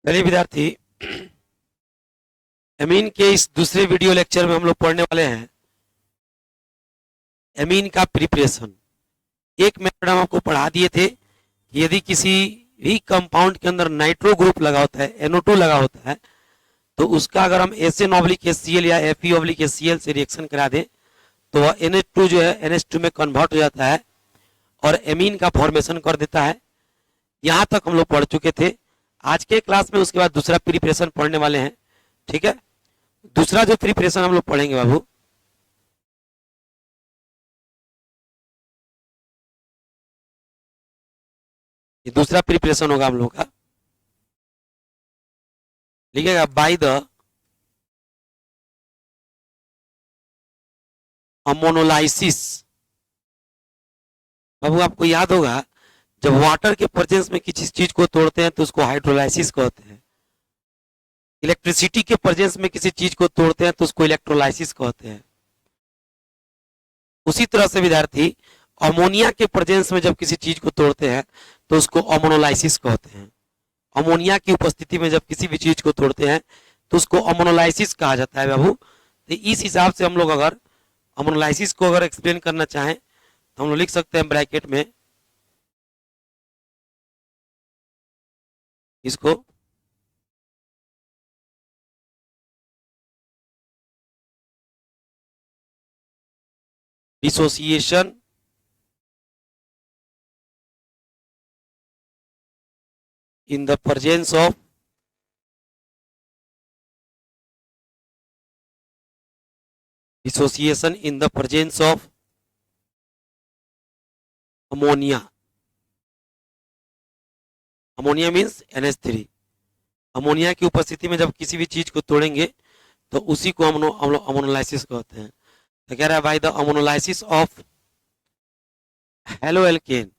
चलिए विद्यार्थी, एमीन के इस दूसरे वीडियो लेक्चर में हम लोग पढ़ने वाले हैं एमीन का प्रिपरेशन। एक मैडम आपको पढ़ा दिए थे कि यदि किसी भी कंपाउंड के अंदर नाइट्रो ग्रुप लगा होता है, NO2 लगा होता है, तो उसका अगर हम SN/HCl या Fe/HCl से रिएक्शन करा दें तो वह NH2 जो है NH2 में कन्वर्ट हो जाता है और एमीन का फॉर्मेशन कर देता है। यहाँ तक हम लोग पढ़ चुके थे। आज के क्लास में उसके बाद दूसरा प्रिपरेशन पढ़ने वाले हैं। ठीक है, दूसरा जो प्रिपरेशन हम लोग पढ़ेंगे बाबू, ये दूसरा प्रिपरेशन होगा हम लोग का। लिखिएगा बाय द अमोनोलाइसिस। बाबू आपको याद होगा, जब वाटर के प्रेजेंस में किसी चीज को तोड़ते हैं तो उसको हाइड्रोलाइसिस कहते हैं। इलेक्ट्रिसिटी के प्रेजेंस में किसी चीज को तोड़ते हैं तो उसको इलेक्ट्रोलाइसिस कहते हैं। उसी तरह से विद्यार्थी, अमोनिया के प्रेजेंस में जब किसी चीज को तोड़ते हैं तो उसको अमोनोलाइसिस कहते हैं। अमोनिया की उपस्थिति में जब किसी भी चीज को तोड़ते हैं तो उसको अमोनोलाइसिस कहा जाता है बाबू। तो इस हिसाब से हम लोग अगर अमोनोलाइसिस को अगर एक्सप्लेन करना चाहें तो हम लोग लिख सकते हैं ब्रैकेट में इसको dissociation in the presence of dissociation in the presence of ammonia. Ammonia means NH3। Ammonia की उपस्थिति में जब किसी भी चीज को तोड़ेंगे तो उसी को हम लोग अमोनोलाइसिस कहते हैं। तो कह रहा है by the ammonolysis of haloalkane.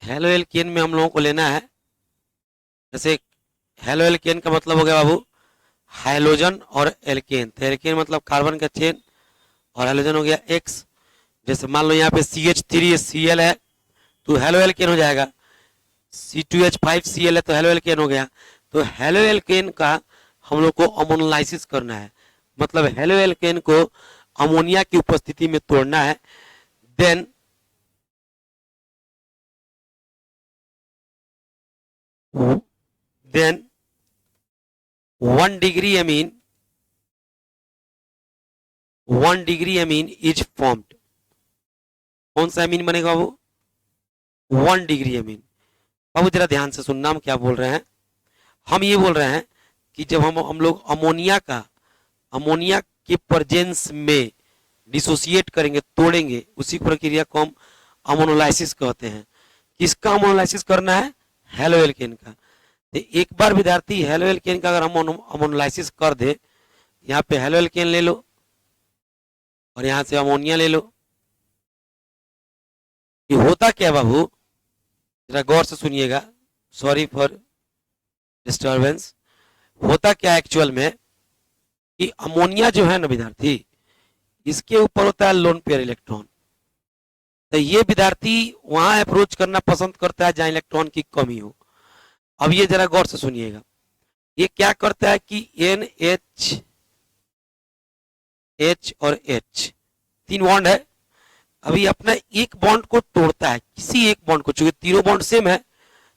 Haloalkane में हम लोगों को लेना है, जैसे हेलोएल्केन का मतलब हो गया बाबू हाइलोजन और एल्केन। तो एल्केन मतलब कार्बन का चेन और हाइलोजन हो गया X। जैसे मान लो यहाँ पे CH3Cl है तो हेलोएल्केन हो जाएगा, C2H5Cl है तो हेलोएल्केन हो गया। तो हेलोएल्केन का हम लोग को अमोनोलाइसिस करना है, मतलब हेलोएल्केन को अमोनिया की उपस्थिति में तोड़ना है। Then then 1 degree amine is formed। कौन सा अमीन बनेगा वो? 1 डिग्री अमीन। बाबू जरा ध्यान से सुनना, हम क्या बोल रहे हैं। हम ये बोल रहे हैं कि जब हम लोग अमोनिया के प्रेजेंस में डिसोसिएट करेंगे, तोड़ेंगे, उसी प्रक्रिया को हम अमोनोलाइसिस कहते हैं। किसका अमोनोलाइसिस करना है? हेलोएल्केन का। तो एक बार विद्यार्थी हेलोएल्केन का अगर हम अमोनोलाइसिस कर दे, यहाँ पे हेलोएल्केन ले लो और यहाँ से अमोनिया ले लो। ये होता क्या बाबू, जरा गौर से सुनिएगा, सॉरी फॉर डिस्टर्बेंस। होता क्या एक्चुअल में कि अमोनिया जो है ना विद्यार्थी, इसके ऊपर होता है लोन पेयर इलेक्ट्रॉन। तो ये विद्यार्थी वहां अप्रोच करना पसंद करता है जहां इलेक्ट्रॉन की कमी हो। अब ये जरा गौर से सुनिएगा, ये क्या करता है कि NH H और H 3 बॉन्ड है, अभी अपना एक बॉन्ड को तोड़ता है, किसी एक बॉन्ड को, चूंकि तीनों बॉन्ड सेम है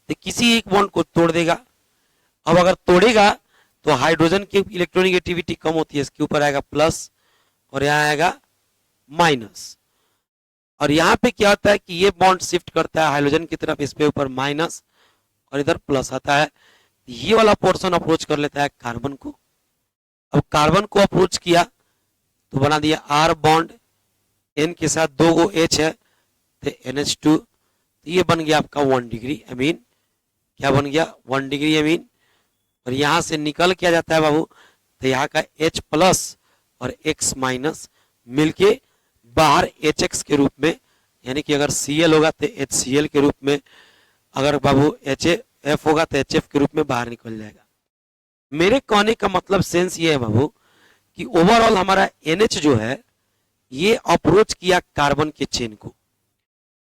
तो किसी एक बॉन्ड को तोड़ देगा। अब अगर तोड़ेगा तो हाइड्रोजन की इलेक्ट्रोनेगेटिविटी कम होती है, इसके ऊपर आएगा प्लस और यहाँ आएगा माइनस। और यहाँ पे क्या होता है कि ये बॉन्ड शिफ्ट करता है हाइड्रोजन की तरफ, इस पे ऊपर माइनस और इधर प्लस आता है। ये वाला पोर्शन अप्रोच कर लेता है कार्बन को। अब कार्बन को अप्रोच किया तो बना दिया R बॉन्ड, N के साथ 2 गो H है तो NH2। तो ये बन गया आपका 1 डिग्री अमीन। क्या बन गया? 1 डिग्री अमीन। और यहां से निकल क्या जाता है बाबू, तो यहाँ का H प्लस और X माइनस मिलके बाहर HX के रूप में, यानी कि अगर Cl होगा तो HCl के रूप में, अगर बाबू HF होगा तो HF के रूप में बाहर निकल जाएगा। मेरे कहने का मतलब सेंस ये है बाबू कि ओवरऑल हमारा NH जो है ये अप्रोच किया कार्बन के चेन को।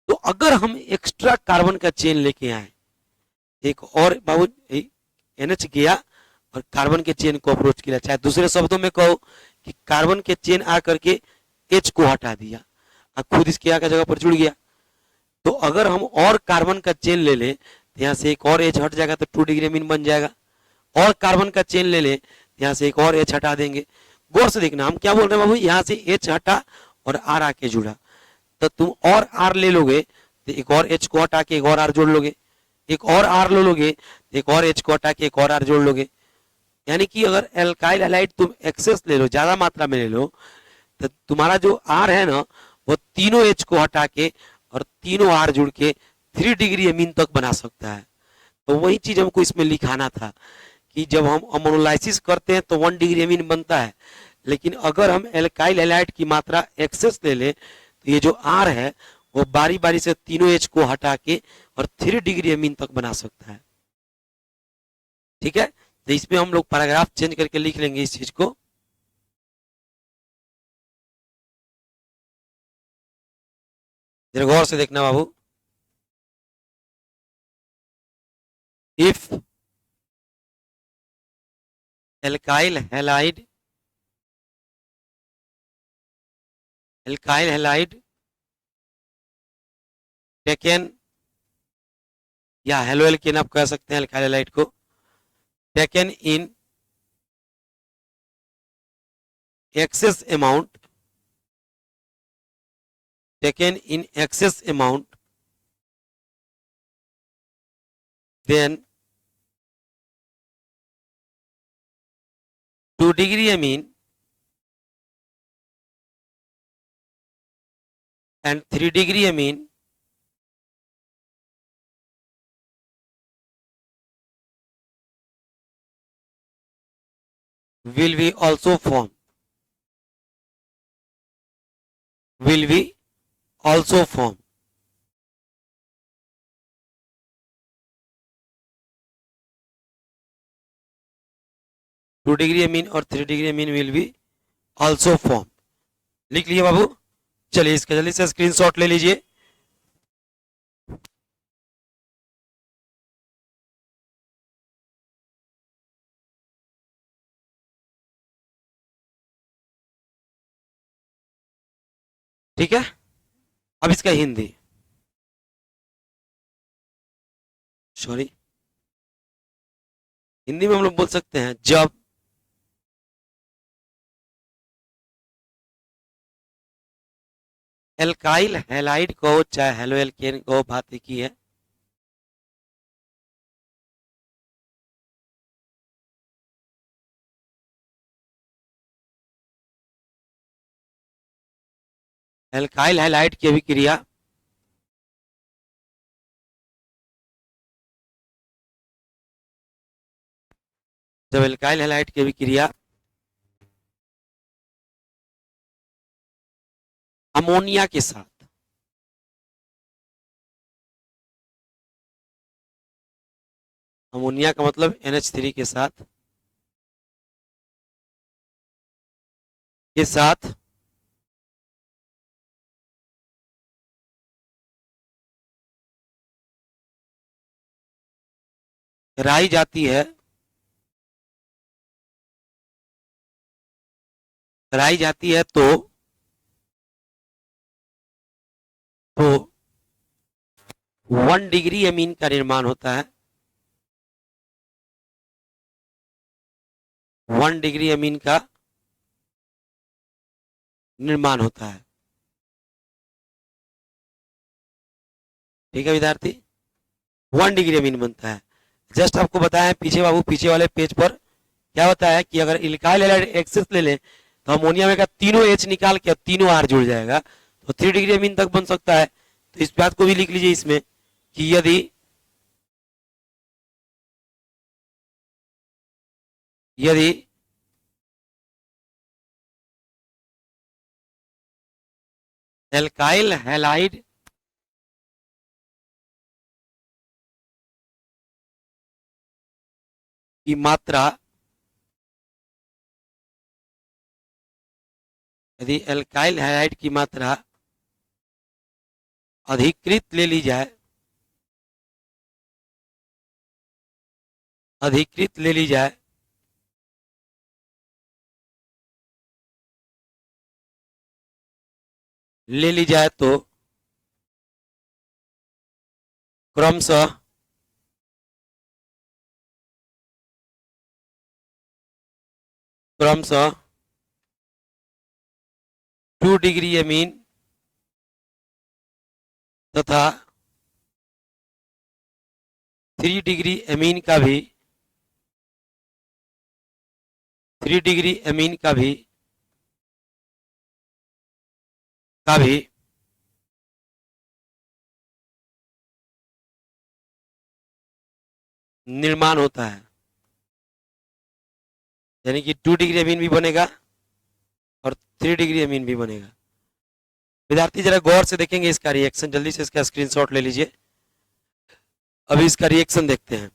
तो अगर हम एक्स्ट्रा कार्बन का चेन लेके आए एक और बाबू NH गया और कार्बन के चेन को अप्रोच किया, चाहे दूसरे शब्दों में कहो कि कार्बन के चेन आकर के H को हटा दिया और खुद इसके आ जगह पर जुड़ गया। तो अगर हम और कार्बन का चेन ले लें तो यहाँ से एक और H हट जाएगा तो 2 डिग्री अमीन बन जाएगा। और कार्बन का चेन ले लें तो यहाँ से एक और H हटा देंगे। गौर से देखना हम क्या बोल रहे हैं बाबू, यहाँ से H हटा और R आके जुड़ा, तो तुम और R ले लोगे तो एक और H को हटा के एक और R जोड़ लोगे, एक और R ले लोगे तो एक और H को हटा के एक और R जोड़ लोगे। यानी कि अगर एल्काइल हैलाइड तुम एक्सेस ले लो, ज्यादा मात्रा में ले लो, तो तुम्हारा जो R है ना वो तीनों H को हटा के और तीनों R जुड़ के 3 डिग्री अमीन तक बना सकता है। तो वही चीज हमको इसमें लिखाना था कि जब हम अमोनोलाइसिस करते हैं तो 1 डिग्री अमीन बनता है, लेकिन अगर हम एल्काइल हैलाइड की मात्रा एक्सेस ले लें तो ये जो R है वो बारी बारी से तीनों H को हटा के और 3 डिग्री अमीन तक बना सकता है। ठीक है, तो इसमें हम लोग पैराग्राफ चेंज करके लिख लेंगे इस चीज को। जरा गौर से देखना बाबू, इफ एल्काइल हैलाइड टेकन या हेलो एल्केन आप कह सकते हैं एल्काइल हैलाइड को, taken in excess amount then 2 degree amine and 3 degree amine will be also formed 2 degree amine और 3 degree amine will be also form. लिख लिए बाबू, चलिए इसका जल्दी से स्क्रीनशॉट ले लीजिए। ठीक है, अब इसका हिंदी, सॉरी हिंदी में हम लोग बोल सकते हैं जब एल्काइल हैलाइड को चाहे हेलो एल्केन को, बात एक ही है, एल्काइल हैलाइड की अभिक्रिया जब एल्काइल हैलाइड की अभिक्रिया अमोनिया के साथ अमोनिया का मतलब NH3 के साथ कराई जाती है तो 1 डिग्री अमीन का निर्माण होता है। 1 डिग्री अमीन का निर्माण होता है। ठीक है विद्यार्थी, 1 डिग्री अमीन बनता है। जस्ट आपको बताया पीछे बाबू, पीछे वाले पेज पर क्या होता है कि अगर एल्काइल हैलाइड एक्सेस ले लें तो अमोनिया में का तीनों H निकाल के तीनों R जुड़ जाएगा तो 3 डिग्री अमीन तक बन सकता है। तो इस बात को भी लिख लीजिए इसमें कि यदि एल्काइल हैलाइड की मात्रा यदि एल्काइल हैलाइड की मात्रा अधिकृत ले ली जाए अधिकृत ले ली जाए तो क्रमशः क्रमशः 2 डिग्री अमीन तथा 3 डिग्री अमीन का भी 3 डिग्री अमीन का भी निर्माण होता है। यानी कि 2 डिग्री अमीन भी बनेगा और 3 डिग्री अमीन भी बनेगा। विद्यार्थी जरा गौर से देखेंगे इसका रिएक्शन, जल्दी से इसका स्क्रीनशॉट ले लीजिए। अभी इसका रिएक्शन देखते हैं।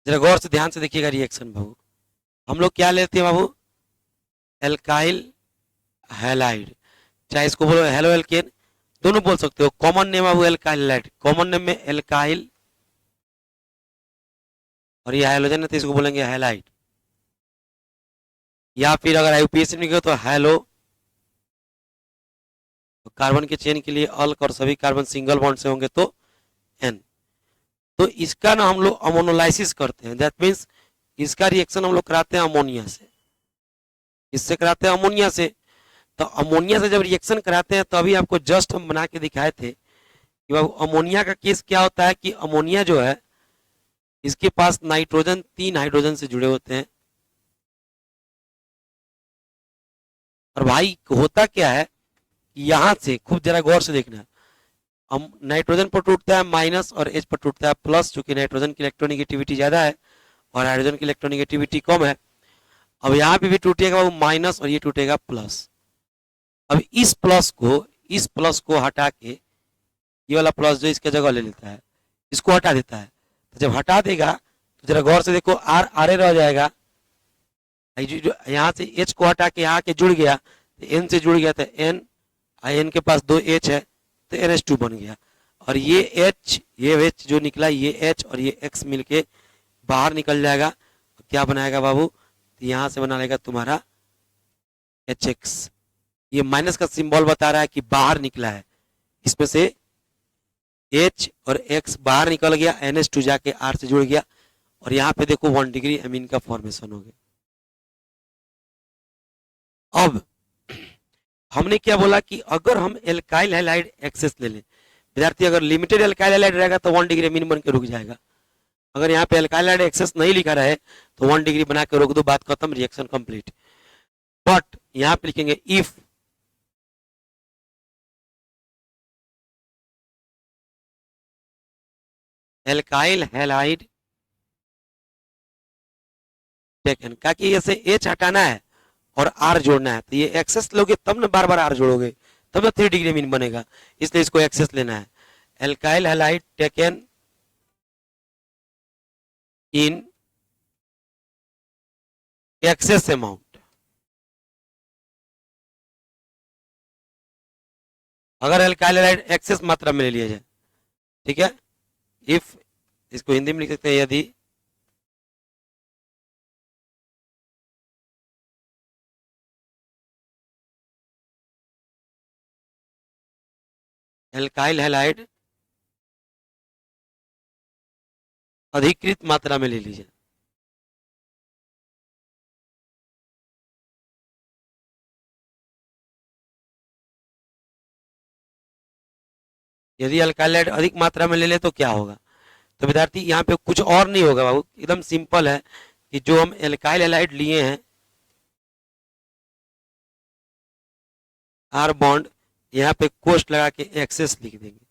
जरा गौर से ध्यान से देखिएगा रिएक्शन बाबू। हम लोग क्या लेते हैं बाबू? एल्काइल हैलाइड, चाहे इसको बोलो हेलो एल्केन, दोनों बोल सकते हो। कॉमन नेम बाबू एल्काइल हैलाइड, कॉमन नेम में एल्काइल और ये हाइड्रोजन है तो इसको बोलेंगे हैलाइड, या फिर अगर आईयूपीएसी में तो हेलो। कार्बन के चेन के लिए अल्क और सभी कार्बन सिंगल बॉन्ड से होंगे तो एन। तो इसका ना हम लोग अमोनोलाइसिस करते हैं, दैट मीन्स इसका रिएक्शन हम लोग कराते हैं अमोनिया से। इससे कराते हैं अमोनिया से। तो अमोनिया से जब रिएक्शन कराते हैं तो अभी आपको जस्ट हम बना के दिखाए थे कि अमोनिया का केस क्या होता है कि अमोनिया जो है इसके पास नाइट्रोजन 3 हाइड्रोजन से जुड़े होते हैं। और भाई होता क्या है, यहां से खूब जरा गौर से देखना, हम नाइट्रोजन पर टूटता है माइनस और एच पर टूटता है प्लस, चूंकि नाइट्रोजन की इलेक्ट्रोनिगेटिविटी ज्यादा है और हाइड्रोजन की इलेक्ट्रोनिगेटिविटी कम है। अब यहाँ पे भी टूटेगा वो माइनस और ये टूटेगा प्लस। अब इस प्लस को हटा के ये वाला प्लस जो इसके जगह ले लेता है, इसको हटा देता है। तो जब हटा देगा तो जरा गौर से देखो, आर आरे रह जाएगा। यहाँ से एच को हटा के यहाँ के जुड़ गया तो एन से जुड़ गया तो एन, एन के पास 2 एच है तो NH2 बन गया। और ये एच जो निकला, ये एच और ये एक्स मिलके बाहर निकल जाएगा। तो क्या बनाएगा बाबू? तो यहाँ से बना लेगा तुम्हारा HX। ये माइनस का सिंबल बता रहा है कि बाहर निकला है, इसमें से H और X बाहर निकल गया, NH2 जाके R से जुड़ गया और यहाँ पे देखो 1 डिग्री अमीन का फॉर्मेशन हो गया। अब हमने क्या बोला कि अगर हम एल्काइल हैलाइड एक्सेस ले लें, विद्यार्थी अगर लिमिटेड एल्काइल हैलाइड रहेगा तो 1 डिग्री अमीन बन के रुक जाएगा। अगर यहाँ पे एल्काइल हैलाइड एक्सेस नहीं लिखा रहे तो 1 डिग्री बना के रोक दो, बात खत्म, रिएक्शन कंप्लीट। बट यहाँ पे लिखेंगे इफ एल्काइल हैलाइड टेकन, का कि ऐसे एच हटाना है और आर जोड़ना है, तो ये एक्सेस लोगे तब ना बार बार आर जोड़ोगे, तब ना 3 डिग्री मीन बनेगा, इसलिए इसको एक्सेस लेना है। Alkyl halide taken in excess amount. अगर एल्काइल हैलाइड एक्सेस मात्रा में ले लिया जाए, ठीक है, इफ, इसको हिंदी में लिख सकते हैं यदि एल्काइल हैलाइड अधिकृत मात्रा में ले लीजिए। यदि एल्काइल हैलाइड अधिक मात्रा में ले ले तो क्या होगा? तो विद्यार्थी यहाँ पे कुछ और नहीं होगा बाबू, एकदम सिंपल है कि जो हम एल्काइल हैलाइड लिए हैं, आर बॉन्ड, यहाँ पे कोष्ट लगा के एक्सेस लिख देंगे।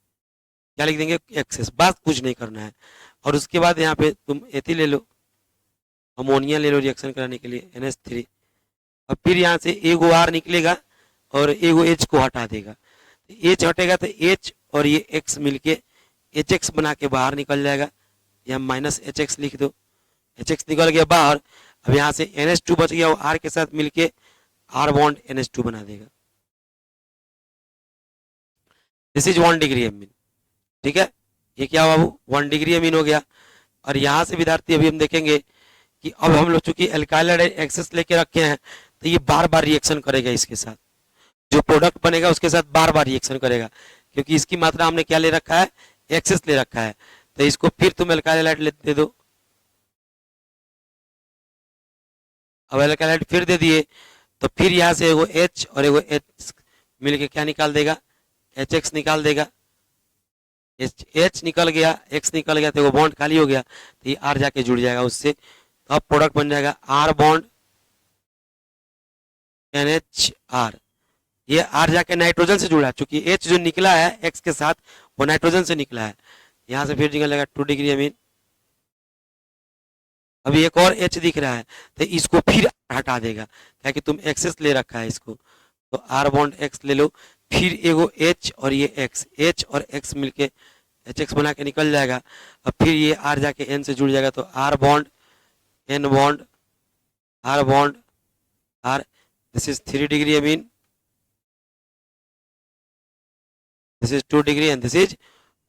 क्या लिख देंगे? एक्सेस, बात कुछ नहीं करना है। और उसके बाद यहाँ पे तुम एथी ले लो, अमोनिया ले लो रिएक्शन कराने के लिए NH3, और फिर यहाँ से एगो आर निकलेगा और एगो एच को हटा देगा। एच हटेगा तो एच और ये एक्स मिलके HX बना के बाहर निकल जाएगा, या माइनस HX लिख दो, HX निकल गया बाहर। अब यहाँ से NH2 बच गया, वो आर के साथ मिलके आर बॉन्ड NH2 बना देगा। This is 1 degree amine. ठीक है, ये क्या हुआ बाबू, 1 डिग्री अमीन हो गया। और यहां से विद्यार्थी अभी हम देखेंगे कि अब हम लोग चूंकि एल्काइल हाइड्राइड एक्सेस लेके रखे हैं तो ये बार बार रिएक्शन करेगा इसके साथ, जो प्रोडक्ट बनेगा उसके साथ बार बार रिएक्शन करेगा, क्योंकि इसकी मात्रा हमने क्या ले रखा है, एक्सेस ले रखा है। तो इसको फिर तुम एल्काइल हाइड्राइड दे दो। अब एल्काइल हाइड्राइड फिर दे दिए तो फिर यहाँ से एगो H और एगो H मिलके क्या निकाल देगा, HX निकाल देगा। H निकल गया, X निकल गया, तो वो बॉन्ड खाली हो गया, तो ये R जाके जुड़ जाएगा उससे, तो अब प्रोडक्ट बन जाएगा R बॉन्ड NHR। ये R जाके नाइट्रोजन से जुड़ा है, चूंकि H जो निकला है X के साथ वो नाइट्रोजन से निकला है, यहां से फिर निकल जाएगा 2 डिग्री अमीन। अभी एक और H दिख रहा है तो इसको फिर हटा देगा, क्या कि तुम एक्सेस ले रखा है इसको, तो R बॉन्ड X ले लो, फिर एगो H और ये X, H और X मिलके HX बना के निकल जाएगा। अब फिर ये R जाके N से जुड़ जाएगा, तो R bond N bond R bond R, this is 3 degree amine, this is 2 degree and this is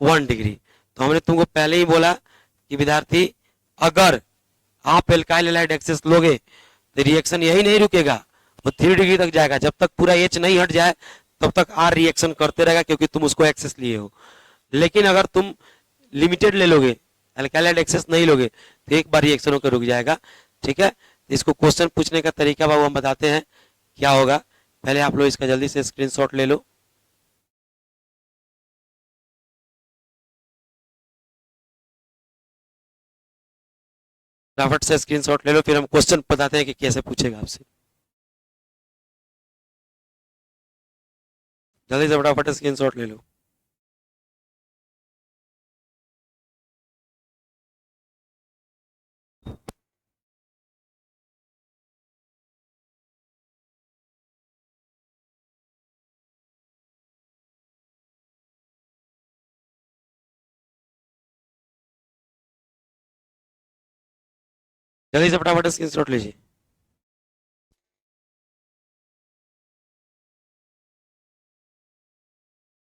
1 degree. तो हमने तुमको पहले ही बोला कि विद्यार्थी अगर आप एल्काइल हैलाइड एक्सेस लोगे तो रिएक्शन यही नहीं रुकेगा, वो 3 डिग्री तक जाएगा, जब तक पूरा H नहीं हट जाए तब तक R रिएक्शन करते रहेगा, क्योंकि तुम उसको एक्सेस लिए हो। लेकिन अगर तुम लिमिटेड ले लोगे, एल्काइल हैलाइड एक्सेस नहीं लोगे, तो एक बार रिएक्शन होकर रुक जाएगा। ठीक है, इसको क्वेश्चन पूछने का तरीका बाबू हम बताते हैं क्या होगा। पहले आप लोग इसका जल्दी से स्क्रीनशॉट ले लो। फटाफट से स्क्रीनशॉट ले लो, फिर हम क्वेश्चन बताते हैं कि कैसे पूछेगा आपसे। जल्दी से फटाफट स्क्रीनशॉट ले लो। जल्दी से फटाफट स्क्रीनशॉट लीजिए।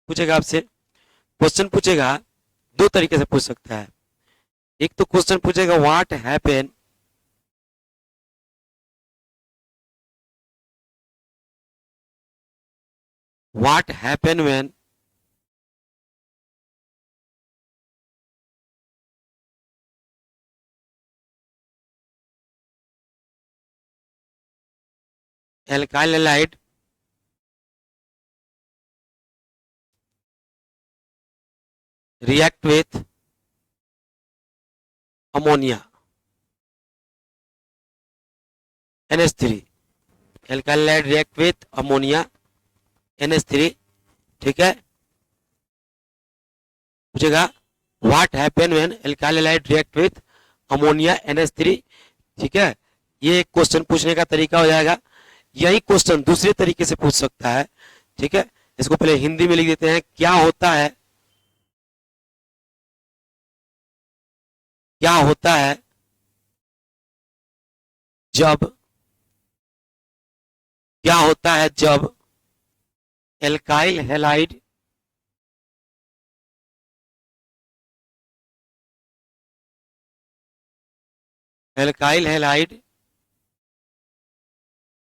पूछेगा आपसे, क्वेश्चन पूछेगा, दो तरीके से पूछ सकता है। एक तो क्वेश्चन पूछेगा what happen when alkyl halide react with ammonia NH3, alkyl halide react with ammonia NH3। ठीक है, पूछेगा what happen when alkyl halide react with ammonia NH3। ठीक है, ये एक क्वेश्चन पूछने का तरीका हो जाएगा। यही क्वेश्चन दूसरे तरीके से पूछ सकता है। ठीक है, इसको पहले हिंदी में लिख देते हैं। क्या होता है जब एल्काइल हैलाइड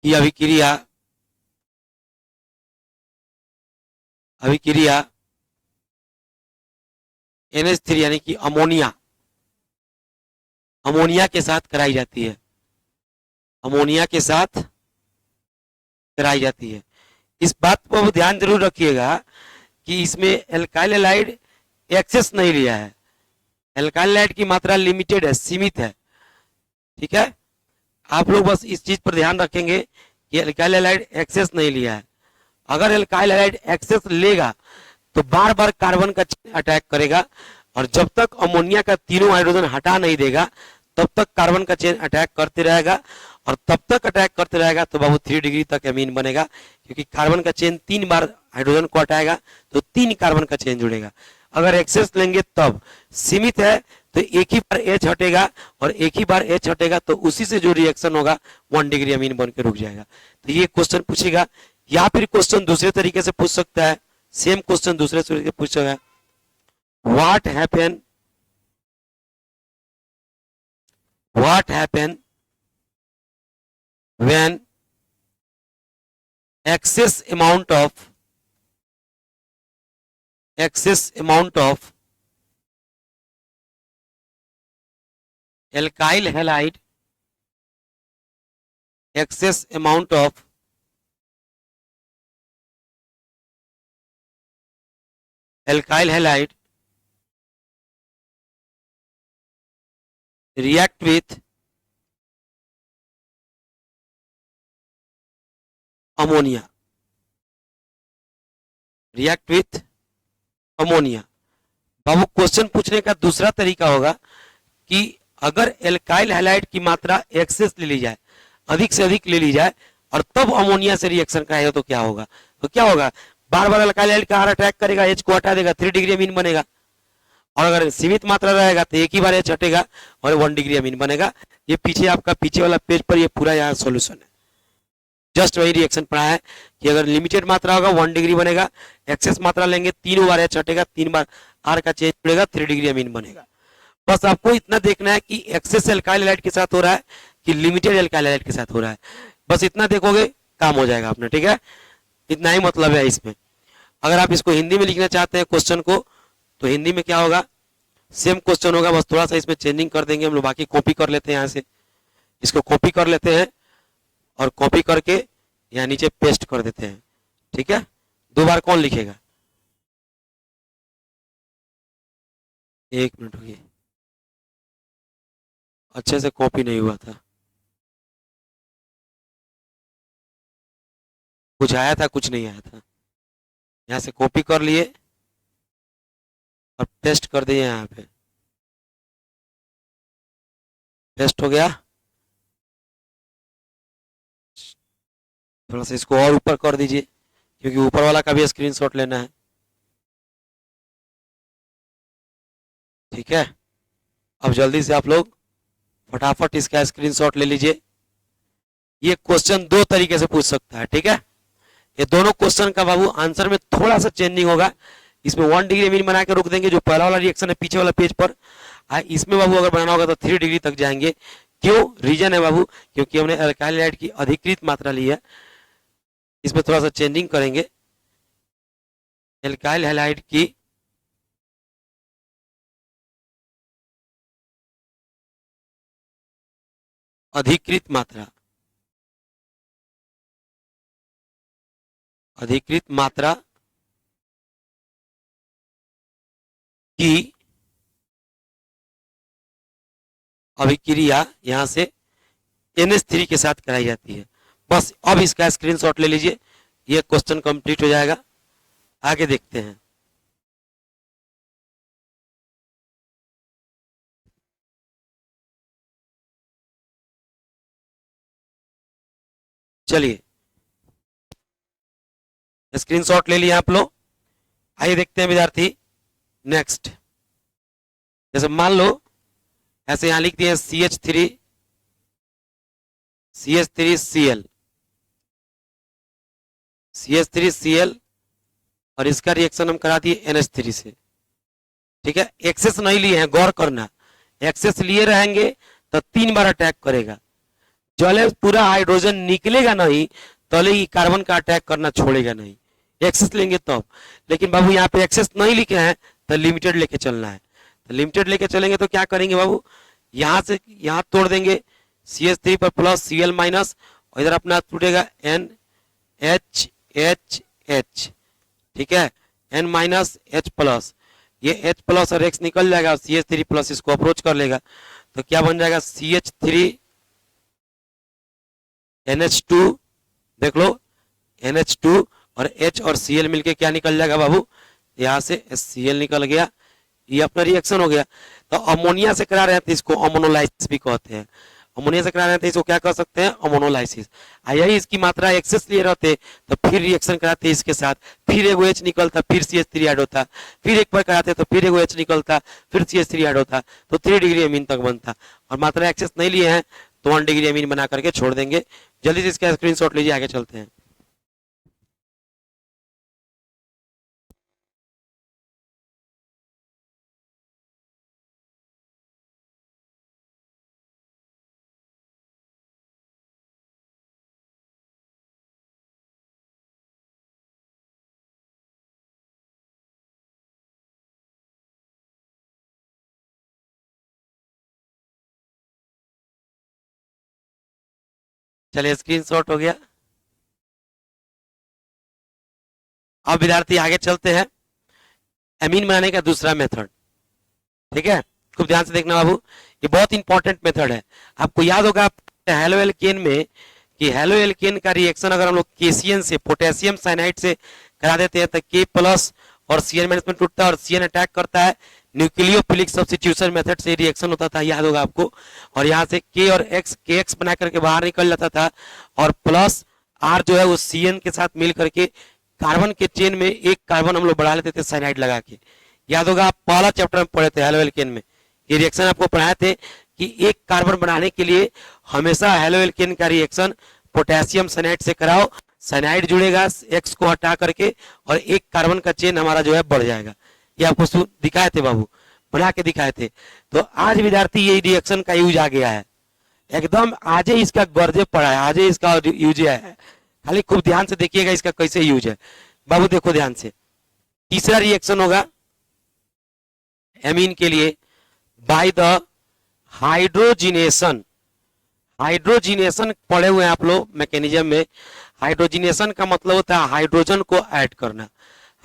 की अभिक्रिया NH3 यानी कि अमोनिया के साथ कराई जाती है, इस बात को ध्यान जरूर रखिएगा कि इसमें एल्काइल हैलाइड एक्सेस नहीं लिया है, एल्काइल हैलाइड की मात्रा लिमिटेड है, सीमित है। ठीक है, आप लोग बस इस चीज पर ध्यान रखेंगे कि एल्काइल हैलाइड एक्सेस नहीं लिया है। अगर एल्काइल हैलाइड एक्सेस लेगा तो बार बार कार्बन का चेन अटैक करेगा, और जब तक अमोनिया का तीनों हाइड्रोजन हटा नहीं देगा तब तक कार्बन का चेन अटैक करते रहेगा, और तब तक अटैक करते रहेगा तो बाबू 3 डिग्री तक अमीन बनेगा, क्योंकि कार्बन का चेन 3 बार हाइड्रोजन को हटाएगा तो 3 कार्बन का चेन जुड़ेगा। अगर एक्सेस लेंगे तब, सीमित है तो एक ही बार H हटेगा, और एक ही बार H हटेगा तो उसी से जो रिएक्शन होगा 1 डिग्री अमीन बन के रुक जाएगा। तो ये क्वेश्चन पूछेगा, या फिर क्वेश्चन दूसरे तरीके से पूछ सकता है। सेम क्वेश्चन दूसरे से पूछा गया, what happen when excess amount of alkyl halide react with ammonia, react with ammonia. Babu question पूछने का दूसरा तरीका होगा कि अगर एल्काइल हैलाइड की मात्रा एक्सेस ले ली जाए, अधिक से अधिक ले ली जाए, और तब अमोनिया से रिएक्शन कराएगा तो क्या होगा? तो क्या होगा, बार बार एल्काइल हैलाइड का अटैक करेगा, एच को हटा देगा, 3 डिग्री अमीन बनेगा। और अगर सीमित मात्रा रहेगा तो एक ही बार एच हटेगा और 1 डिग्री अमीन बनेगा। ये पीछे आपका पीछे वाला पेज पर ये पूरा यहाँ सोल्यूशन है, जस्ट वही रिएक्शन पढ़ा है कि अगर लिमिटेड मात्रा होगा 1 डिग्री बनेगा, एक्सेस मात्रा लेंगे 3 बार एच हटेगा, 3 बार आर का चेंज पड़ेगा, 3 डिग्री अमीन बनेगा। बस आपको इतना देखना है कि एक्सेस एल्काइल हैलाइड के साथ हो रहा है कि लिमिटेड एल्काइल हैलाइड के साथ हो रहा है, बस इतना देखोगे काम हो जाएगा अपना, ठीक है। इतना ही मतलब है इसमें। अगर आप इसको हिंदी में लिखना चाहते हैं क्वेश्चन को, तो हिंदी में क्या होगा, सेम क्वेश्चन होगा, बस थोड़ा सा इसमें चेंजिंग कर देंगे हम लोग। बाकी कॉपी कर लेते हैं, यहाँ से इसको कॉपी कर लेते हैं और कॉपी करके यहाँ नीचे पेस्ट कर देते हैं, ठीक है। 2 बार कौन लिखेगा, 1 मिनट रुकिए, अच्छे से कॉपी नहीं हुआ था, कुछ आया था कुछ नहीं आया था। यहाँ से कॉपी कर लिए और पेस्ट कर दिए, यहाँ पे पेस्ट हो गया। थोड़ा सा इसको और ऊपर कर दीजिए, क्योंकि ऊपर वाला का भी स्क्रीनशॉट लेना है, ठीक है। अब जल्दी से आप लोग फटाफट इसका स्क्रीनशॉट ले लीजिए। ये क्वेश्चन 2 तरीके से पूछ सकता है, ठीक है। ये दोनों क्वेश्चन का बाबू आंसर में थोड़ा सा चेंजिंग होगा। इसमें 1 डिग्री अमीन बना के रोक देंगे, जो पहला वाला रिएक्शन है पीछे वाला पेज पर। इसमें बाबू अगर बनाना होगा तो 3 डिग्री तक जाएंगे। क्यों, रीजन है बाबू, क्योंकि हमने एल्काइल हैलाइड की अधिकृत मात्रा ली है। इसमें थोड़ा सा चेंजिंग करेंगे, एल्काइल हैलाइड की अधिकृत मात्रा की अभिक्रिया यहां से NH3 के साथ कराई जाती है। बस अब इसका स्क्रीनशॉट ले लीजिए, ये क्वेश्चन कंप्लीट हो जाएगा। आगे देखते हैं। चलिए स्क्रीनशॉट ले लिया आप लोग, आइए देखते हैं विद्यार्थी नेक्स्ट। जैसे मान लो ऐसे यहां लिख दिए CH3Cl और इसका रिएक्शन हम करा दिए NH3 से, ठीक है। एक्सेस नहीं लिए हैं, गौर करना, एक्सेस लिए रहेंगे तो 3 बार अटैक करेगा। जले पूरा हाइड्रोजन निकलेगा नहीं तले ही कार्बन का अटैक करना छोड़ेगा नहीं, एक्सेस लेंगे तब। लेकिन बाबू यहाँ पे एक्सेस नहीं लिखे हैं तो लिमिटेड लेके चलना है। तो लिमिटेड लेके चलेंगे तो क्या करेंगे बाबू, यहाँ से यहाँ तोड़ देंगे, CH3 पर प्लस Cl माइनस, और इधर अपना टूटेगा NHH, ठीक है, N माइनस H प्लस, ये H प्लस और X निकल जाएगा और CH3 प्लस इसको अप्रोच कर लेगा, तो क्या बन जाएगा CH3 NH2, देख लो NH2 और H और Cl मिलके क्या निकल जाएगा बाबू, यहाँ से Cl निकल गया, ये अपना रिएक्शन हो गया। तो अमोनिया से करा रहे हैं तो इसको अमोनोलाइसिस भी कहते हैं। अमोनिया से करा रहे हैं तो इसको क्या कर सकते हैं, अमोनोलाइसिस। यही इसकी मात्रा एक्सेस लिए रहते तो फिर रिएक्शन कराते इसके साथ, फिर एगो H निकलता, फिर CH3 ऐड होता, फिर एक बार कराते तो फिर एगो H निकलता, फिर CH3 ऐड होता, तो 3 डिग्री अमीन तक बनता। और मात्रा एक्सेस नहीं लिए हैं तो 1 डिग्री अमीन बना करके छोड़ देंगे। जल्दी से इसका स्क्रीनशॉट लीजिए, आगे चलते हैं। चलिए स्क्रीनशॉट हो गया। अब विद्यार्थी आगे चलते हैं एमीन बनाने का दूसरा मेथड। ठीक है, खूब ध्यान से देखना बाबू, ये बहुत इंपॉर्टेंट मेथड है। आपको याद होगा हेलो एल्केन में कि हेलो एल्केन का रिएक्शन अगर हम लोग केसीएन से पोटेशियम साइनाइड से करा देते हैं तो के प्लस और सीएन माइनस में टूटता है और सीएन अटैक करता है। न्यूक्लियोफिलिक सब्स्टिट्यूशन मेथड से रिएक्शन होता था, याद होगा आपको। और यहाँ से के और एक्स के एक्स बना करके बाहर निकल जाता था और प्लस आर जो है वो सीएन के साथ मिल करके कार्बन के चेन में एक कार्बन हम लोग बढ़ा लेते थे साइनाइड लगा के। याद होगा, आप पहला चैप्टर में पढ़े थे हेलो एल्केन में, ये रिएक्शन आपको पढ़ाए थे कि एक कार्बन बनाने के लिए हमेशा हेलो एल्केन का रिएक्शन पोटेशियम साइनाइड से कराओ, साइनाइड जुड़ेगा एक्स को हटा करके और एक कार्बन का चेन हमारा जो है बढ़ जाएगा। ये आपको दिखाए थे बाबू, बना के दिखाए थे। तो आज विद्यार्थी ये रिएक्शन का यूज आ गया है, एकदम आज ही इसका गर्जे पड़ा है, आज ही इसका यूज है। खाली खूब ध्यान से देखिएगा इसका कैसे यूज है बाबू, देखो ध्यान से। तीसरा रिएक्शन होगा एमीन के लिए बाय द हाइड्रोजिनेशन। हाइड्रोजिनेशन पढ़े हुए हैं आप लोग मैकेनिज्म में। हाइड्रोजिनेशन का मतलब होता है हाइड्रोजन को ऐड करना।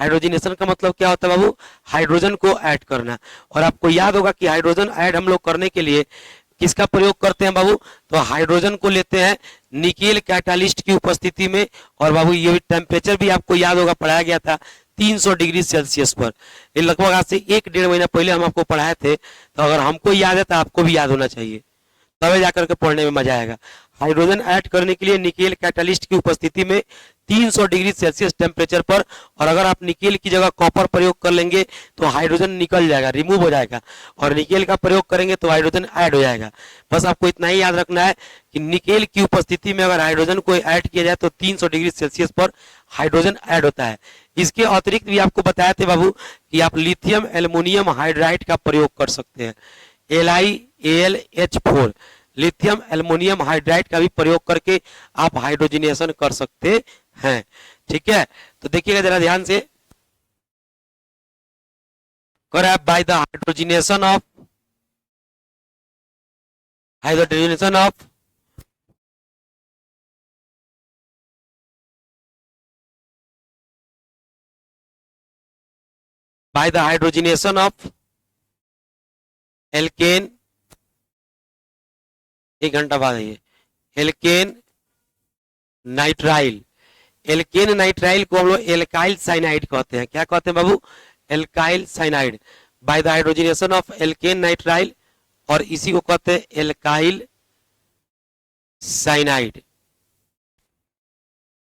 हाइड्रोजिनेशन का मतलब क्या होता है बाबू? हाइड्रोजन को ऐड करना। और आपको याद होगा कि हाइड्रोजन ऐड हम लोग करने के लिए किसका प्रयोग करते हैं बाबू? तो हाइड्रोजन को लेते हैं निकेल कैटालिस्ट की उपस्थिति में। और बाबू ये टेम्परेचर भी आपको याद होगा, पढ़ाया गया था 300 डिग्री सेल्सियस पर। ये लगभग आज से 1-1.5 महीना पहले हम आपको पढ़ाए थे। तो अगर हमको याद है तो आपको भी याद होना चाहिए, तभी जाकर के पढ़ने में मजा आएगा। हाइड्रोजन ऐड करने के लिए निकेल कैटालिस्ट की उपस्थिति में 300 डिग्री सेल्सियस टेम्परेचर पर, और अगर आप निकेल की जगह कॉपर प्रयोग कर लेंगे तो हाइड्रोजन निकल जाएगा, रिमूव हो जाएगा, और निकेल का प्रयोग करेंगे तो हाइड्रोजन ऐड हो जाएगा। बस आपको इतना ही याद रखना है कि निकेल की उपस्थिति में अगर हाइड्रोजन को ऐड किया जाए तो 300 डिग्री सेल्सियस पर हाइड्रोजन ऐड होता है। इसके अतिरिक्त भी आपको बताया थे बाबू कि आप लिथियम एल्युमिनियम हाइड्राइड का प्रयोग कर सकते हैं, LiAlH4 लिथियम एल्युमिनियम हाइड्राइड का भी प्रयोग करके आप हाइड्रोजिनेशन कर सकते हैं। ठीक है, तो देखिएगा जरा ध्यान से। कर by the hydrogenation of by the hydrogenation of alkane, एक घंटा बाद है ये, एल्केन नाइट्राइल। एल्केन नाइट्राइल को हम लोग एल्काइल साइनाइड कहते हैं। क्या कहते हैं बाबू? Alkyl cyanide. By the hydrogenation of alkane nitrile, और इसी को कहते हैं एल्काइल साइनाइड।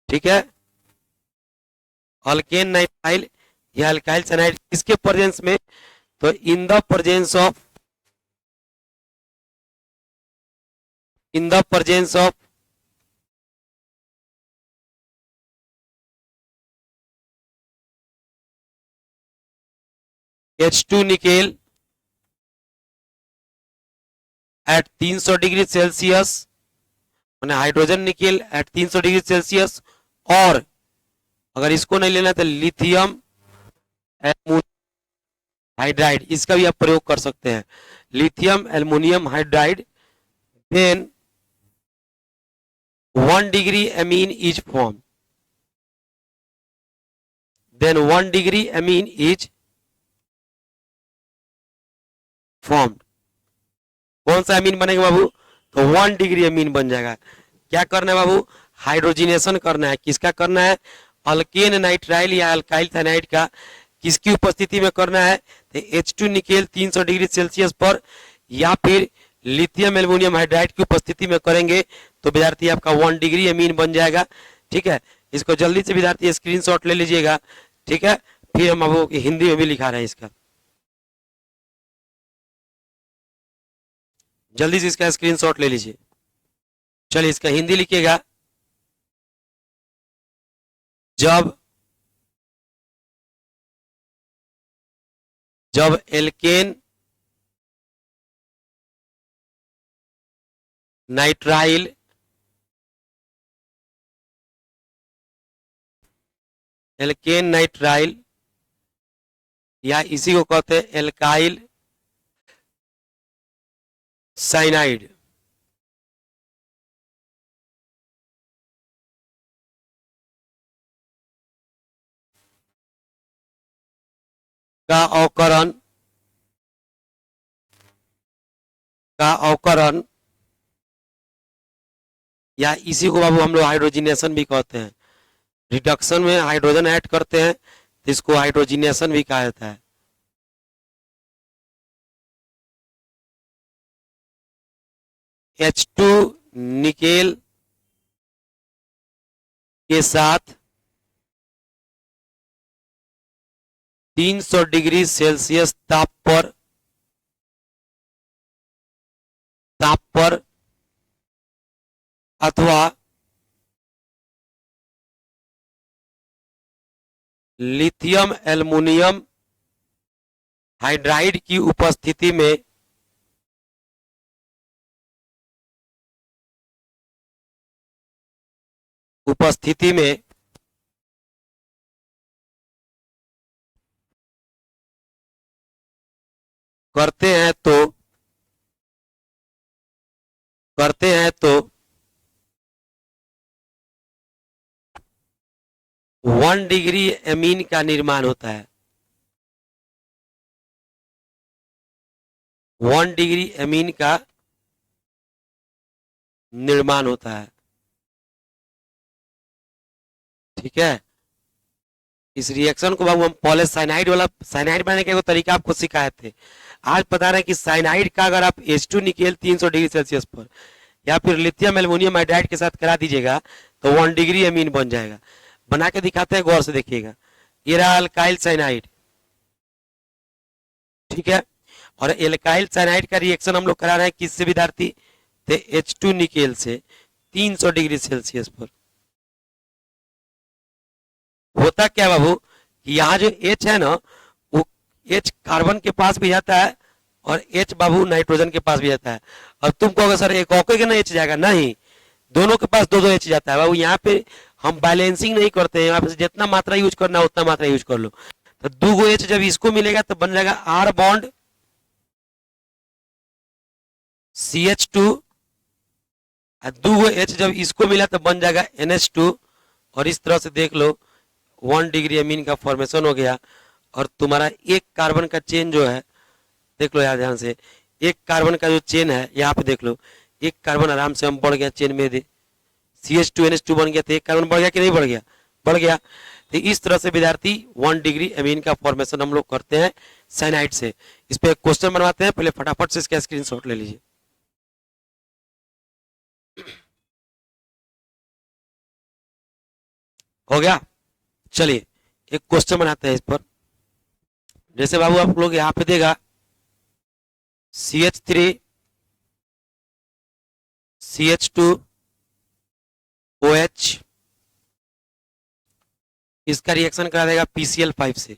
ठीक है, अल्केन नाइट्राइल या अल्काइल साइनाइड किसके प्रेजेंस में? तो in the presence of H2 nickel at 300 degree Celsius, मैंने hydrogen nickel at 300 degree Celsius. और अगर इसको नहीं लेना तो लिथियम हाइड्राइड, इसका भी आप प्रयोग कर सकते हैं, lithium aluminium hydride. Then 1 degree amine is form, then 1 degree amine is formed. कौन सा एमीन बनेगा बाबू? तो 1 डिग्री एमीन बन जाएगा। क्या करना है बाबू? हाइड्रोजिनेशन करना है। किसका करना है? अल्केन नाइट्राइल या अल्काइल साइनाइड का। किसकी उपस्थिति में करना है? तो H2 निकेल 300 डिग्री सेल्सियस पर, या फिर लिथियम एल्युमिनियम हाइड्राइड की उपस्थिति में करेंगे तो विद्यार्थी आपका 1 डिग्री एमीन बन जाएगा। ठीक है, इसको जल्दी से विद्यार्थी स्क्रीनशॉट ले लीजिएगा। ठीक है, फिर हम आपको हिंदी में भी लिखा रहे हैं इसका, जल्दी से इसका स्क्रीनशॉट ले लीजिए। चलिए इसका हिंदी लिखिएगा। जब एल्केन नाइट्राइल या इसी को कहते हैं एल्काइल साइनाइड, का अवकरण या इसी को बाबू हम लोग हाइड्रोजिनेशन भी कहते हैं। रिडक्शन में हाइड्रोजन ऐड करते हैं तो इसको हाइड्रोजिनेशन भी कहा जाता है। H2 निकेल के साथ 300 डिग्री सेल्सियस ताप पर अथवा लिथियम एल्युमिनियम हाइड्राइड की उपस्थिति में करते हैं तो 1 डिग्री एमीन का निर्माण होता है। 1 डिग्री एमीन का निर्माण होता है। ठीक है, इस रिएक्शन को बाबू हम पहले साइनाइड बनाने का तरीका आपको सिखाए थे। आज बता रहे हैं कि साइनाइड का अगर आप H2 निकेल 300 डिग्री सेल्सियस पर या फिर लिथियम एल्युमिनियम हाइड्राइड के साथ करा दीजिएगा तो 1 डिग्री एमीन बन जाएगा। बना के दिखाते हैं, गौर से देखिएगा। ये रहा अल्काइल साइनाइड, ठीक है। और एल्काइल साइनाइड का रिएक्शन हम लोग करा रहे हैं किससे विद्यार्थी? तो H2 निकेल से 300 डिग्री सेल्सियस पर। होता क्या बाबू कि यहाँ जो H है ना, वो H कार्बन के पास भी जाता है और H बाबू नाइट्रोजन के पास भी जाता है। और तुम कहोगे सर एक ओके के ना H जाएगा, नहीं, दोनों के पास दो दो H जाता है बाबू। यहाँ पे हम बैलेंसिंग नहीं करते हैं, यहाँ पे जितना मात्रा यूज करना उतना मात्रा यूज कर लो। तो 2 H जब इसको मिलेगा तो बन जाएगा R बॉन्ड CH2, 2 H जब इसको मिला तो बन जाएगा NH2। और इस तरह से देख लो 1 डिग्री एमीन का फॉर्मेशन हो गया। और तुम्हारा एक कार्बन का चेन जो है, देख लो यार ध्यान से, एक कार्बन का जो चेन है यहाँ पे देख लो, एक कार्बन आराम से हम बढ़ गया चेन में दे, CH2 NH2 बन गया। तो एक कार्बन बढ़ गया कि नहीं बढ़ गया? बढ़ गया। तो इस तरह से विद्यार्थी 1 डिग्री एमीन का फॉर्मेशन हम लोग करते हैं साइनाइड से। इस पे एक क्वेश्चन बनवाते हैं, पहले फटाफट से इसका स्क्रीनशॉट ले लीजिए। हो गया, चलिए एक क्वेश्चन बनाते हैं इस पर। जैसे बाबू आप लोग यहाँ पे देगा CH3 CH2 OH, इसका रिएक्शन करा देगा PCl5 से।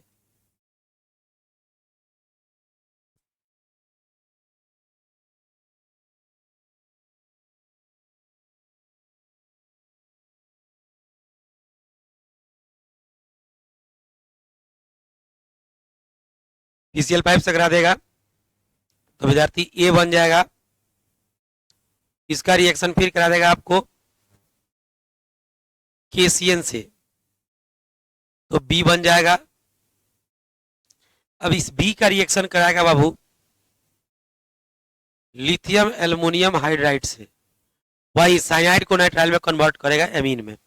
PCl5 से करा देगा तो विद्यार्थी A बन जाएगा। इसका रिएक्शन फिर करा देगा आपको KCN से, तो B बन जाएगा। अब इस B का रिएक्शन कराएगा बाबू लिथियम एल्युमिनियम हाइड्राइड से, वही साइनाइड को नाइट्राइल में कन्वर्ट करेगा एमीन में।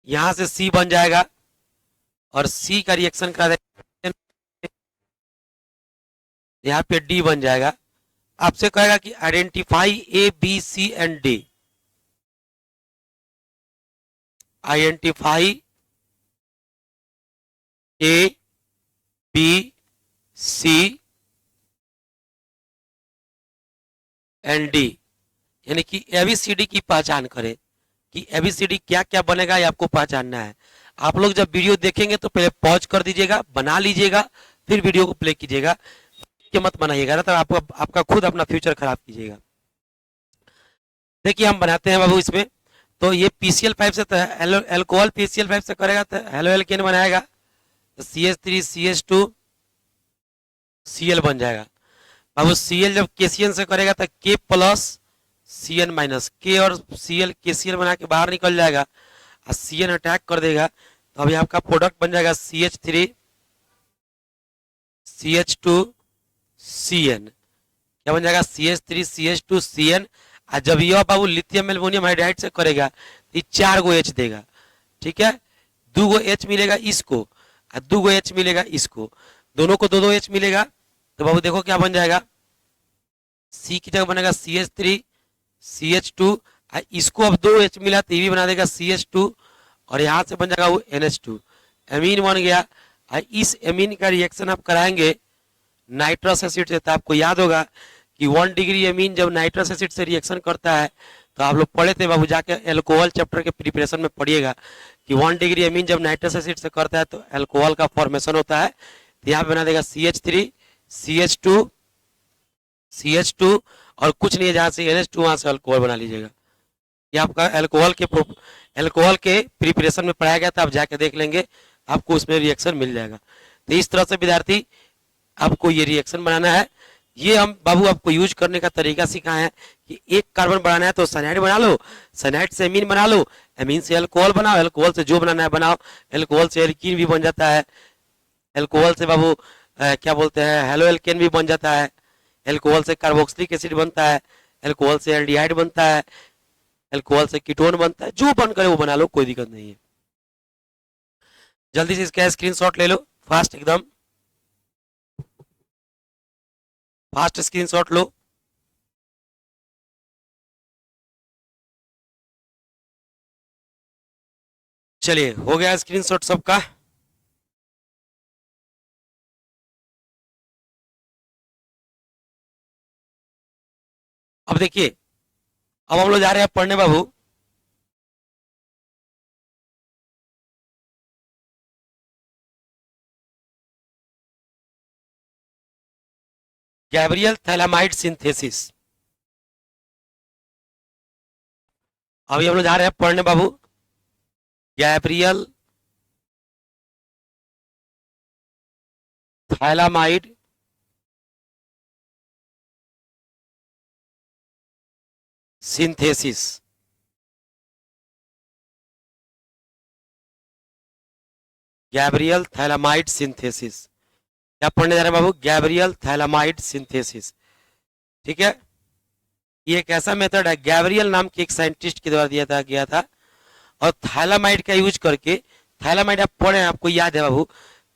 यहां से C बन जाएगा और C का रिएक्शन करा देगा, यहाँ पे D बन जाएगा। आपसे कहेगा कि identify A B C and D, identify A B C and D, यानी कि ABCD की पहचान करें कि ABCD क्या क्या बनेगा, ये आपको पहचानना है। आप लोग जब वीडियो देखेंगे तो पहले पॉज कर दीजिएगा, बना लीजिएगा, फिर वीडियो को प्ले कीजिएगा, मत बनाइएगा ना तो आपका खुद अपना फ्यूचर खराब कीजिएगा। देखिए हम बनाते हैं बाबू इसमें, तो ये PCl5 से तो एल्कोहल PCl5 से करेगा तो हेलो एल्केन बनाएगा, तो CH3 CH2 Cl बन जाएगा। बाबू Cl जब KCN से करेगा तो K plus CN minus, K और Cl KCl बना के बाहर निकल जाएगा और CN अटैक कर देगा, तो अभी आपका प्रोडक्ट बन जाएगा CH3 CH2CN, क्या बन जाएगा CH3CH2CN। और जब यह बाबू लिथियम एल्युमिनियम हाइड्राइड से करेगा तो ये 4 गो H देगा, ठीक है। 2 गो H मिलेगा इसको और 2 गो H मिलेगा इसको, दोनों को 2-2 H मिलेगा। तो बाबू देखो क्या बन जाएगा, C की जगह बनेगा CH3CH2, और इसको अब 2 H मिला तो ये भी बना देगा CH2, और यहाँ से बन जाएगा वो NH2, एमीन बन गया। और इस एमीन का रिएक्शन आप कराएंगे नाइट्रस एसिड से, तो आपको याद होगा कि 1 डिग्री एमीन जब नाइट्रस एसिड से रिएक्शन करता है, तो आप लोग पढ़े थे बाबू, जाके एल्कोहल चैप्टर के प्रिपरेशन में पढ़िएगा कि 1 डिग्री एमीन जब नाइट्रस एसिड से करता है तो एल्कोहल का फॉर्मेशन होता है। तो यहाँ बना देगा CH3CH2 और कुछ नहीं है, जहाँ से NH2 वहां से अल्कोहल बना लीजिएगा। ये आपका एल्कोहल के प्रिपरेशन में पढ़ाया गया था, आप जाके देख लेंगे, आपको उसमें रिएक्शन मिल जाएगा। तो इस तरह से विद्यार्थी आपको ये रिएक्शन बनाना है। ये हम बाबू आपको यूज करने का तरीका सिखाए हैं कि एक कार्बन बनाना है तो साइनाइड बना लो, साइनाइड से एमीन बना लो, एमीन से अल्कोहल बनाओ, अल्कोहल से जो बनाना है बनाओ, अल्कोहल से एल्कीन भी बन जाता है, अल्कोहल से बाबू क्या बोलते हैं हेलो एल्केन भी बन जाता है, अल्कोहल से कार्बोक्सिलिक एसिड बनता है, अल्कोहल से एल्डिहाइड बनता है, अल्कोहल से कीटोन बनता है, जो बन करे वो बना लो, कोई दिक्कत नहीं है। जल्दी से इसका स्क्रीनशॉट ले लो, फास्ट एकदम फास्ट स्क्रीनशॉट लो। चलिए हो गया स्क्रीनशॉट सबका। अब देखिए, अब हम लोग जा रहे हैं पढ़ने बाबू गैब्रियल थैलामाइड सिंथेसिस। अभी हम लोग जा रहे हैं पढ़ने बाबू Gabriel phthalimide synthesis. Gabriel phthalimide synthesis, क्या पढ़ने जा रहे हैं बाबू, गैब्रियल थैलामाइड सिंथेसिस, ठीक है। ये एक ऐसा मेथड है, गैब्रियल नाम के एक साइंटिस्ट के द्वारा दिया था गया था, और थैलामाइड का यूज करके, थैलामाइड आप पढ़े हैं, आपको याद है बाबू,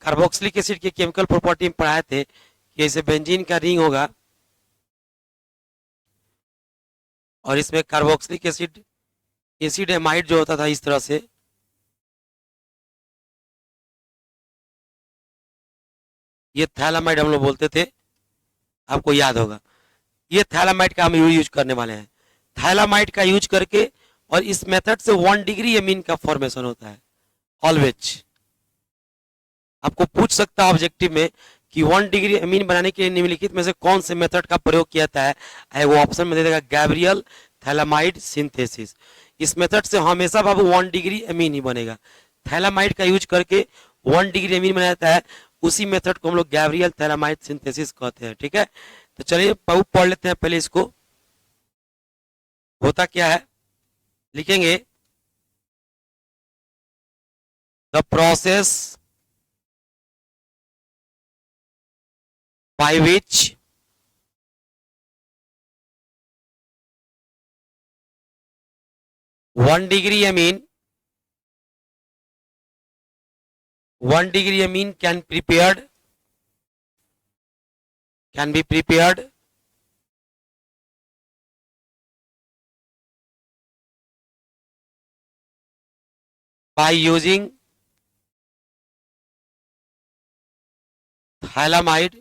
कार्बोक्सिलिक एसिड के केमिकल प्रॉपर्टी में पढ़ाए थे कि ऐसे बेंजीन का रिंग होगा और इसमें कार्बोक्सिलिक एसिड एसिड एमाइड जो होता था इस तरह से, ये थैलामाइड हम लोग बोलते थे, आपको याद होगा। ये थैलामाइड का हम यूज करने वाले हैं, थैलामाइड का यूज करके, और इस मेथड से 1 डिग्री एमीन का फॉर्मेशन होता है ऑलवेज। आपको पूछ सकता है ऑब्जेक्टिव में कि 1 डिग्री एमीन बनाने के लिए निम्नलिखित में से कौन से मेथड का प्रयोग किया जाता है, वो ऑप्शन में दे देगा गैब्रियल थैलामाइड सिंथेसिस। इस मेथड से हमेशा बाबू 1 डिग्री एमीन ही बनेगा, थैलामाइड का यूज करके 1 डिग्री एमीन बनाया जाता है, उसी मेथड को हम लोग गैब्रियल थैलामाइड सिंथेसिस कहते हैं, ठीक है। तो चलिए बाबू पढ़ लेते हैं पहले इसको, होता क्या है, लिखेंगे the process by which 1 degree amine 1 degree amine can be prepared by using thalamide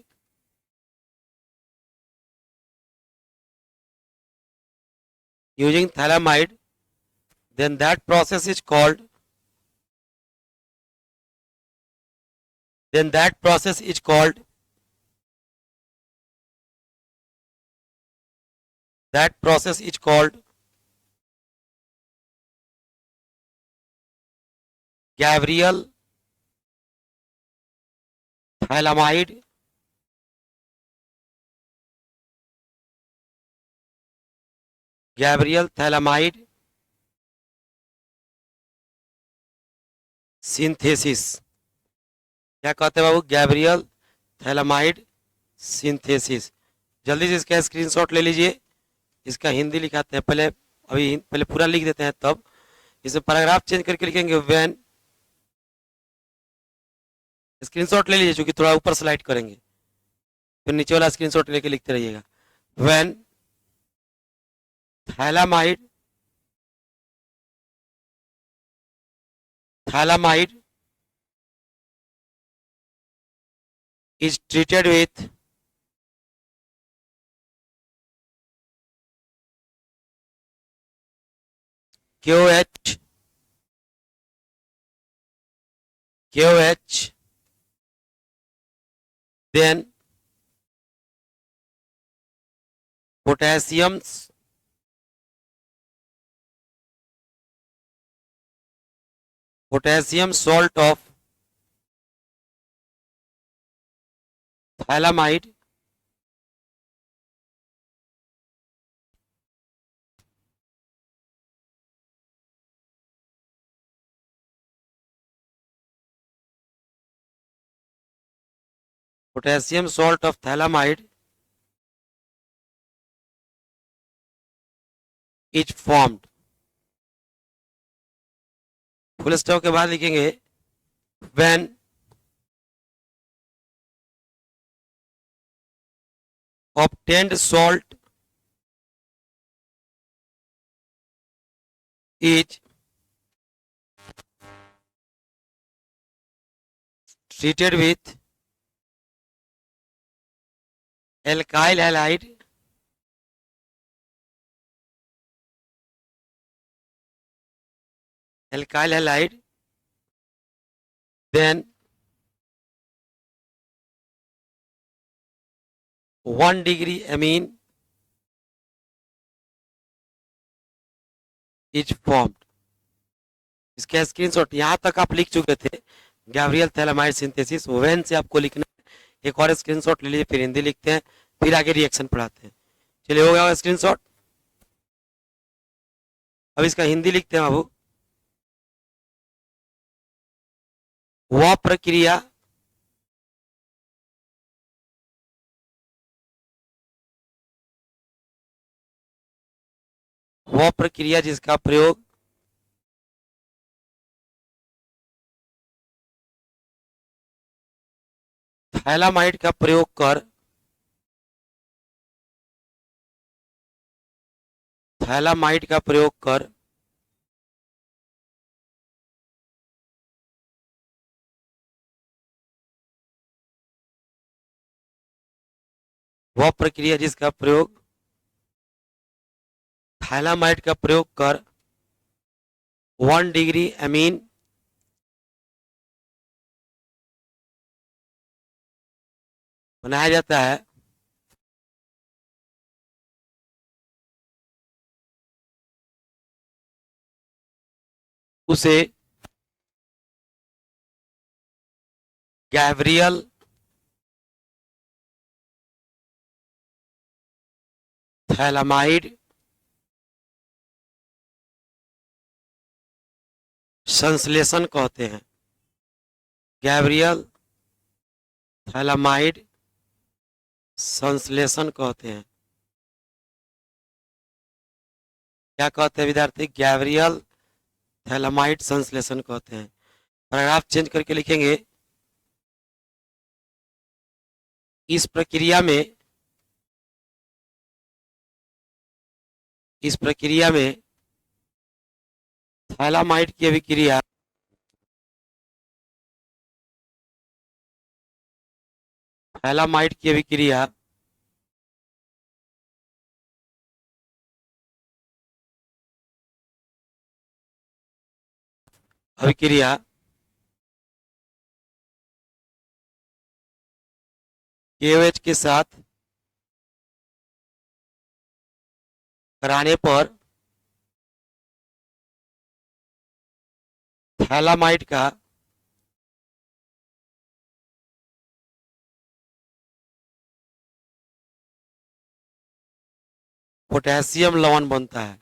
then that process is called Gabriel thalamide synthesis. क्या कहते हैं बाबू, गैब्रियल थैलामाइड सिंथेसिस। जल्दी से इसका स्क्रीनशॉट ले लीजिए। इसका हिंदी लिखाते हैं, पहले पूरा लिख देते हैं, तब इसे पैराग्राफ चेंज करके लिखेंगे व्हेन। स्क्रीनशॉट ले लीजिए, क्योंकि थोड़ा ऊपर स्लाइड करेंगे, फिर नीचे वाला स्क्रीनशॉट लेके लिखते रहिएगा। When phthalimide phthalimide is treated with KOH, then potassium salt of thailamide is formed। Full stop के बाद लिखेंगे when obtained salt is treated with alkyl halide then 1 degree amine is formed। इसका स्क्रीनशॉट यहां तक आप लिख चुके थे, गैब्रियल थैलामाइड सिंथेसिस। वेन से आपको लिखना है। एक और स्क्रीनशॉट ले लीजिए, फिर हिंदी लिखते हैं, फिर आगे रिएक्शन पढ़ाते हैं। चलिए, हो गया स्क्रीनशॉट। अब इसका हिंदी लिखते हैं बाबू। वह प्रक्रिया जिसका प्रयोग थैलामाइड का प्रयोग कर वह प्रक्रिया जिसका प्रयोग थैलामाइड का प्रयोग कर 1 डिग्री अमीन बनाया जाता है। उसे गैब्रियल थैलामाइड संश्लेषण कहते हैं। गैब्रियल थैलामाइड संश्लेषण कहते हैं। क्या कहते हैं विद्यार्थी? गैब्रियल थैलामाइड संश्लेषण कहते हैं। पैराग्राफ चेंज करके लिखेंगे इस प्रक्रिया में थैलामाइड की अभिक्रिया KOH के साथ कराने पर थैलामाइड का पोटेशियम लवण बनता है।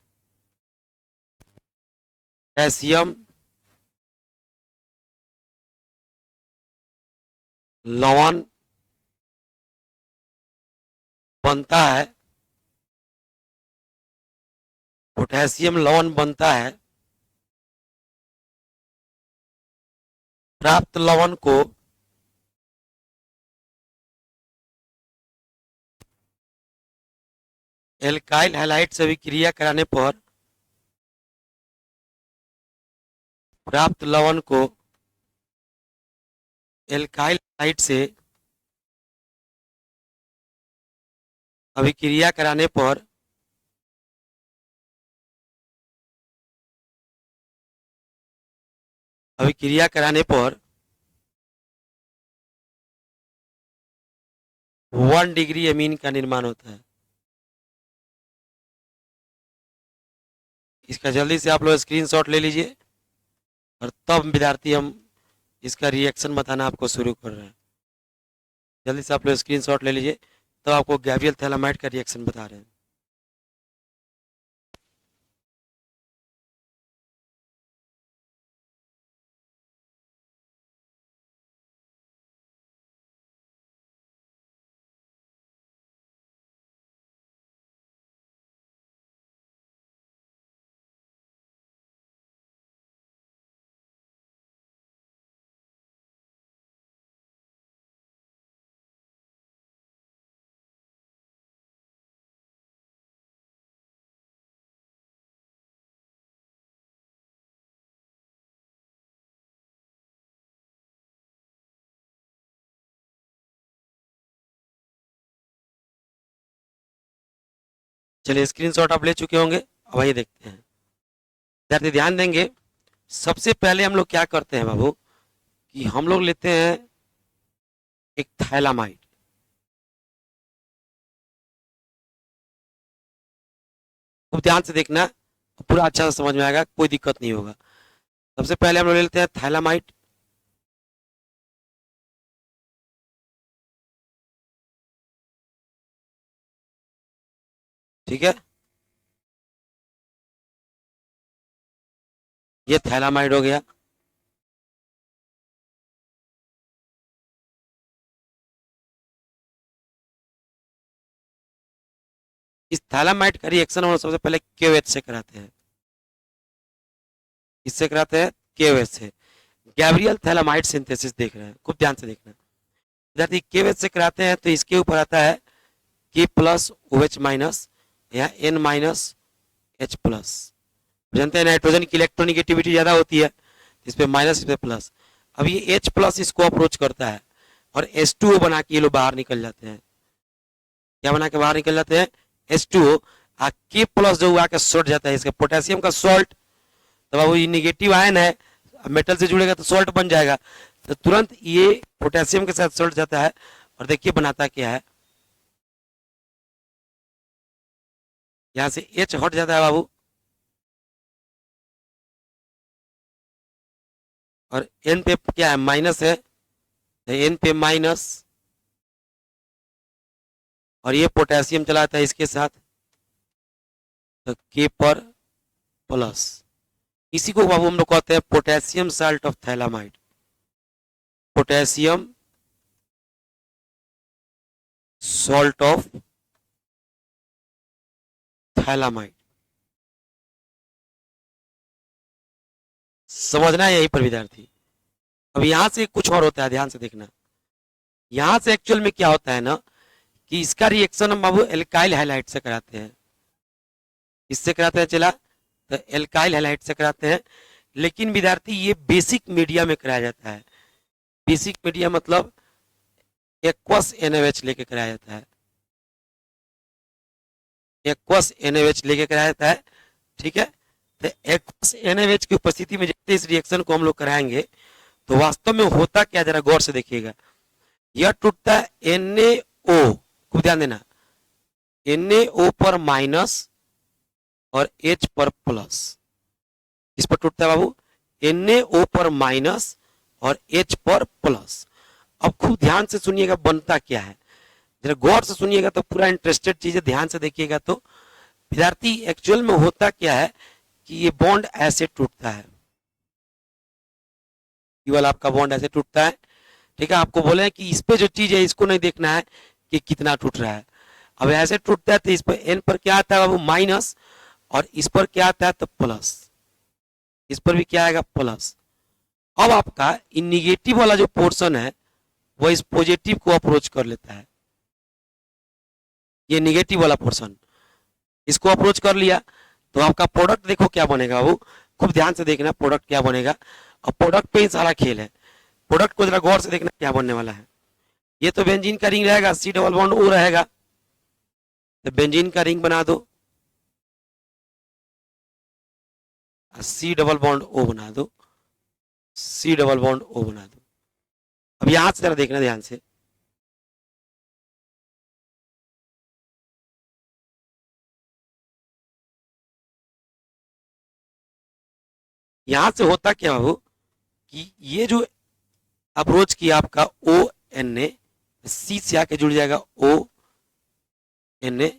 पोटेशियम लवण बनता है, पोटेशियम लवण बनता है, प्राप्त लवण को एल्काइल हैलाइड से अभिक्रिया कराने पर प्राप्त लवण को एल्काइल हैलाइड से अभिक्रिया कराने पर अभिक्रिया कराने पर 1 डिग्री अमीन का निर्माण होता है। इसका जल्दी से आप लोग स्क्रीनशॉट ले लीजिए और तब विद्यार्थी हम इसका रिएक्शन बताना आपको शुरू कर रहे हैं। जल्दी से आप लोग स्क्रीनशॉट ले लीजिए, तब आपको गैब्रियल थैलामाइड का रिएक्शन बता रहे हैं। चलिए स्क्रीनशॉट आप ले चुके होंगे, अब आइए देखते हैं। विद्यार्थी ध्यान देंगे, सबसे पहले हम लोग क्या करते हैं बाबू कि हम लोग लेते हैं एक थैलामाइड। खूब ध्यान से देखना, पूरा अच्छा से समझ में आएगा, कोई दिक्कत नहीं होगा। सबसे पहले हम लोग लेते हैं थैलामाइड। ठीक है, ये थैलामाइड हो गया। इस थैलामाइड का रिएक्शन हम सबसे पहले KOH से कराते हैं। इससे कराते हैं KOH से, गैब्रियल थैलामाइड सिंथेसिस देख रहे हैं, खूब ध्यान से देखना। विद्यार्थी KOH से कराते हैं तो इसके ऊपर आता है K प्लस OH माइनस या N माइनस H प्लस। जानते हैं नाइट्रोजन की इलेक्ट्रोनिगेटिविटी ज्यादा होती है, इस पे माइनस, इस पे प्लस। अब ये H प्लस इसको अप्रोच करता है और H2O बना के ये लोग बाहर निकल जाते हैं। क्या बना के बाहर निकल जाते हैं? H2O। K प्लस जो हुआ के सॉल्ट जाता है, इसका पोटेशियम का सॉल्ट, तो अब ये निगेटिव आयन है, मेटल से जुड़ेगा तो सॉल्ट बन जाएगा, तो तुरंत ये पोटेशियम के साथ सॉल्ट जाता है और देखिए बनाता क्या है, यहां से H हट जाता है बाबू और N पे क्या है? माइनस है, तो N पे माइनस और ये पोटेशियम चलाता है इसके साथ, तो K पर प्लस। इसी को बाबू हम लोग कहते हैं potassium salt of phthalimide. Potassium salt of phthalimide. समझना है यही पर विद्यार्थी। अब यहां से कुछ और होता है, ध्यान से देखना। यहां से एक्चुअल में क्या होता है ना कि इसका रिएक्शन हम बाबू एल्काइल हैलाइड से कराते हैं। इससे कराते हैं चला, तो एल्काइल हैलाइड से कराते हैं, लेकिन विद्यार्थी ये बेसिक मीडिया में कराया जाता है। बेसिक मीडिया मतलब एक्वस NaOH लेके कराया जाता है, एक्वस NaOH लेके कराया जाता है। ठीक है, तो एक्वस NaOH की उपस्थिति में जैसे इस रिएक्शन को हम लोग कराएंगे तो वास्तव में होता क्या, जरा गौर से देखिएगा। यह टूटता है NaO, खूब ध्यान देना, NaO पर माइनस और H पर प्लस। इस पर टूटता है बाबू NaO पर माइनस और H पर प्लस। अब खूब ध्यान से सुनिएगा बनता क्या है, जरा गौर से सुनिएगा तो पूरा इंटरेस्टेड चीजें ध्यान से देखिएगा। तो विद्यार्थी एक्चुअल में होता क्या है कि ये बॉन्ड ऐसे टूटता है, केवल आपका बॉन्ड ऐसे टूटता है। ठीक है, आपको बोले कि इस पे जो चीज है इसको नहीं देखना है कि कितना टूट रहा है, अब ऐसे टूटता है तो इस पर n पर क्या आता है बाबू माइनस, और इस पर क्या आता है तो प्लस, इस पर भी क्या आएगा प्लस। अब आपका इन निगेटिव वाला जो पोर्शन है वो इस पॉजिटिव को अप्रोच कर लेता है, ये निगेटिव वाला पोर्शन इसको अप्रोच कर लिया, तो आपका प्रोडक्ट देखो क्या बनेगा बाबू, खूब ध्यान से देखना प्रोडक्ट क्या बनेगा। और प्रोडक्ट पे ही सारा खेल है, प्रोडक्ट को जरा गौर से देखना क्या बनने वाला है। ये तो बेंजीन का रिंग रहेगा, सी डबल बॉन्ड ओ रहेगा, तो बेंजीन का रिंग बना दो, सी डबल बॉन्ड ओ बना दो, सी डबल बॉन्ड ओ बना दो। अब यहां से जरा देखना ध्यान से, यहां से होता क्या बाबू कि ये जो अप्रोच किया आपका ओ एन ए, सी से आके जुड़ जाएगा ओ एन ए,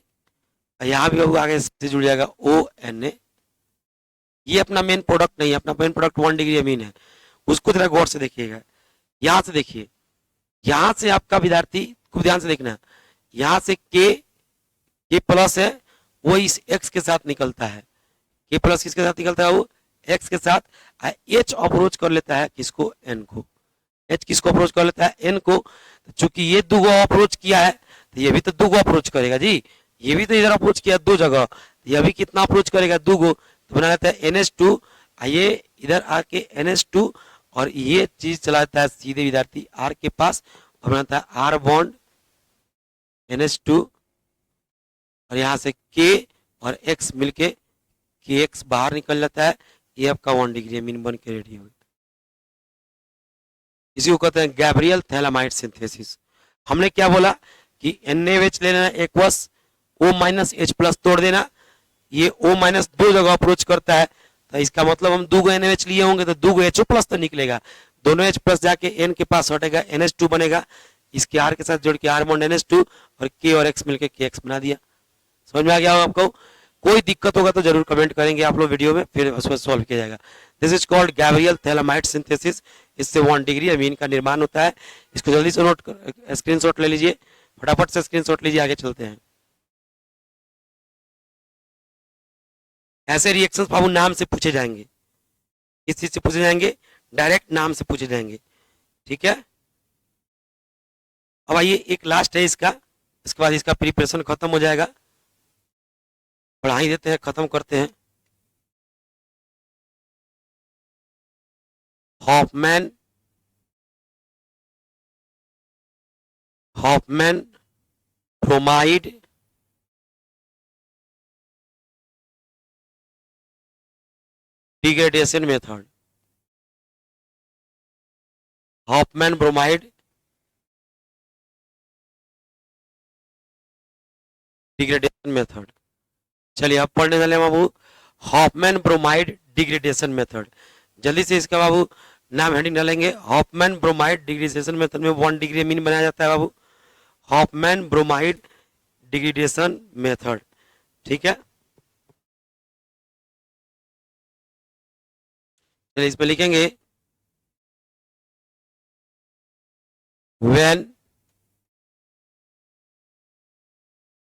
यहां भी बाबू आगे से जुड़ जाएगा ओ एन ए। ये अपना मेन प्रोडक्ट नहीं है, अपना मेन प्रोडक्ट 1 डिग्री अमीन है, उसको जरा गौर से देखिएगा। यहां से देखिए, यहां से आपका विद्यार्थी खूब ध्यान से देखना, यहां से के प्लस है वो इस एक्स के साथ निकलता है, के प्लस किसके साथ निकलता है वो एक्स के साथ, एच अप्रोच कर लेता है किसको एन को, एच किसको अप्रोच कर लेता है एन को। तो चूंकि ये दो अप्रोच किया है तो ये भी तो दो अप्रोच करेगा जी, ये भी तो इधर अप्रोच किया दो जगह, तो ये भी कितना अप्रोच करेगा दो, तो बना लेता है NH2, ये इधर आके NH2 और ये चीज चलाता है सीधे विद्यार्थी आर के पास और बनाता है आर बॉन्ड NH2, और यहां से के और एक्स मिलके के एक्स बाहर निकल जाता है, ये आपका 1 डिग्री मीन बन के रेडी हो गया। इसी को कहते हैं गैब्रियल थैलामाइड सिंथेसिस। हमने क्या बोला कि NaOH ले लेना aqueous, O minus H plus तोड़ देना, ये O माइनस दो जगह अप्रोच करता है, तो इसका मतलब हम दो NaOH लिए होंगे तो दो HO प्लस तो निकलेगा, दोनों H प्लस जाके N के पास हटेगा, NH2 बनेगा, इसके R के साथ जोड़ के R बॉन्ड NH2 और K और X मिलके KX बना दिया। समझ में आ गया होगा आपको? कोई दिक्कत होगा तो जरूर कमेंट करेंगे आप लोग वीडियो में, फिर उसको सॉल्व किया जाएगा। This is called Gabriel phthalimide synthesis, इससे 1 डिग्री अमीन का निर्माण होता है। इसको जल्दी से नोट स्क्रीनशॉट ले लीजिए, फटाफट से स्क्रीनशॉट लीजिए, आगे चलते हैं। ऐसे रिएक्शंस बाबू नाम से पूछे जाएंगे, किस चीज से पूछे जाएंगे, डायरेक्ट नाम से पूछे जाएंगे, ठीक है। अब आइए एक लास्ट है इसका, इसके बाद इसका प्रिपरेशन खत्म हो जाएगा, पढ़ाई देते हैं, खत्म करते हैं। Hofmann Hofmann bromide degradation method, Hofmann bromide degradation method. चलिए अब पढ़ने वाले बाबू हॉफमैन ब्रोमाइड डिग्रेडेशन मेथड। जल्दी से इसका बाबू नाम हेडिंग डालेंगे, हॉफमैन ब्रोमाइड डिग्रेडेशन मेथड में 1 डिग्री अमीन बनाया जाता है बाबू, हॉफमैन ब्रोमाइड डिग्रेडेशन मेथड, ठीक है। चलिए इसमें लिखेंगे व्हेन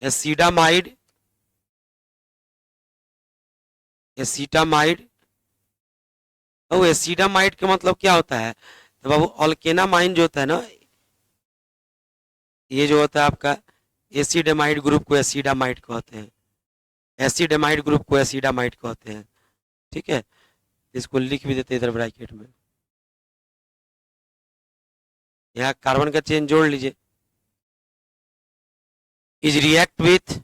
एसिडामाइड एसिटामाइड, तो एसिडामाइड का मतलब क्या होता है, तो बाबू अल्केनामाइन जो होता है ना, ये जो होता है आपका एसिडामाइड ग्रुप को एसिडामाइड कहते हैं, एसिडामाइड ग्रुप को एसिडामाइड कहते हैं, ठीक है। इसको लिख भी देते हैं इधर ब्रैकेट में, यहाँ कार्बन का चेन जोड़ लीजिए, इज रिएक्ट विथ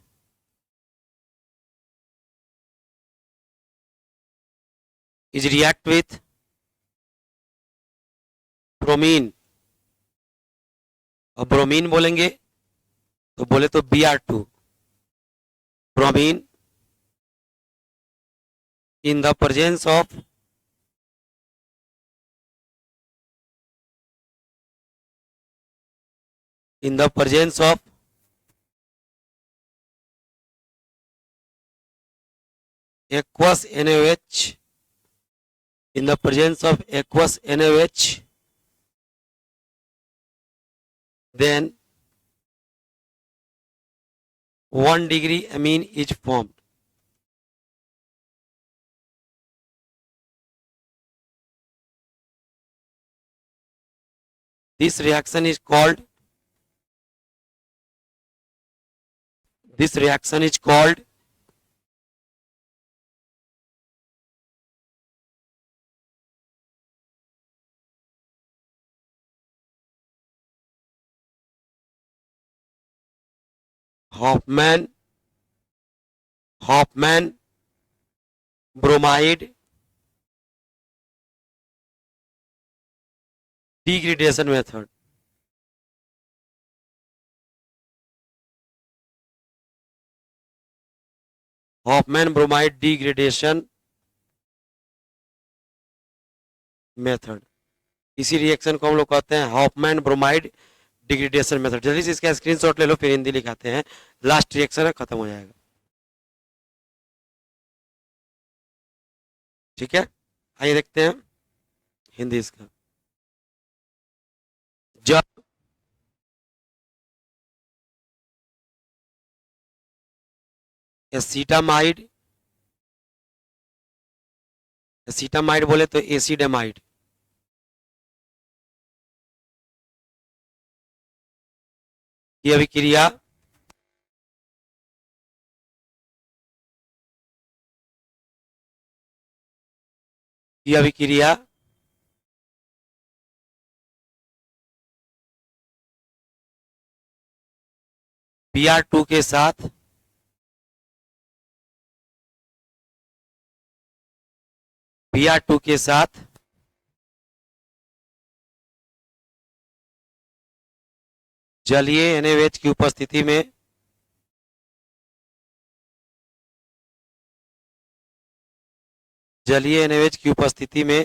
ब्रोमीन, और ब्रोमीन बोलेंगे तो बोले तो Br2, bromine in the presence of aqueous NaOH, in the presence of aqueous NaOH, then 1 degree amine is formed. This reaction is called Hofmann bromide degradation method. Hofmann bromide degradation method, इसी reaction को हम लोग कहते हैं Hoffmann bromide degradation method. जल्दी से इसका screenshot ले लो, फिर हिंदी लिखाते हैं, लास्ट रिएक्शन है, खत्म हो जाएगा। ठीक है, आइए देखते हैं हिंदी इसका। जब एसीटामाइड बोले तो एसिडामाइड, की अभिक्रिया Br2 के साथ जलीय NaOH की उपस्थिति में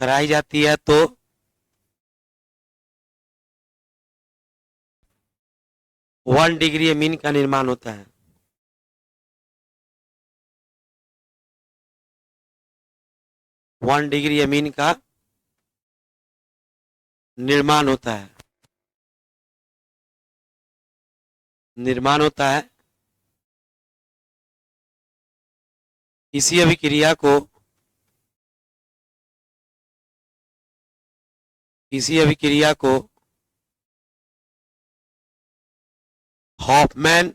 कराई जाती है तो 1 डिग्री अमीन का निर्माण होता है। 1 डिग्री अमीन का निर्माण होता है। इसी अभिक्रिया को हॉफमैन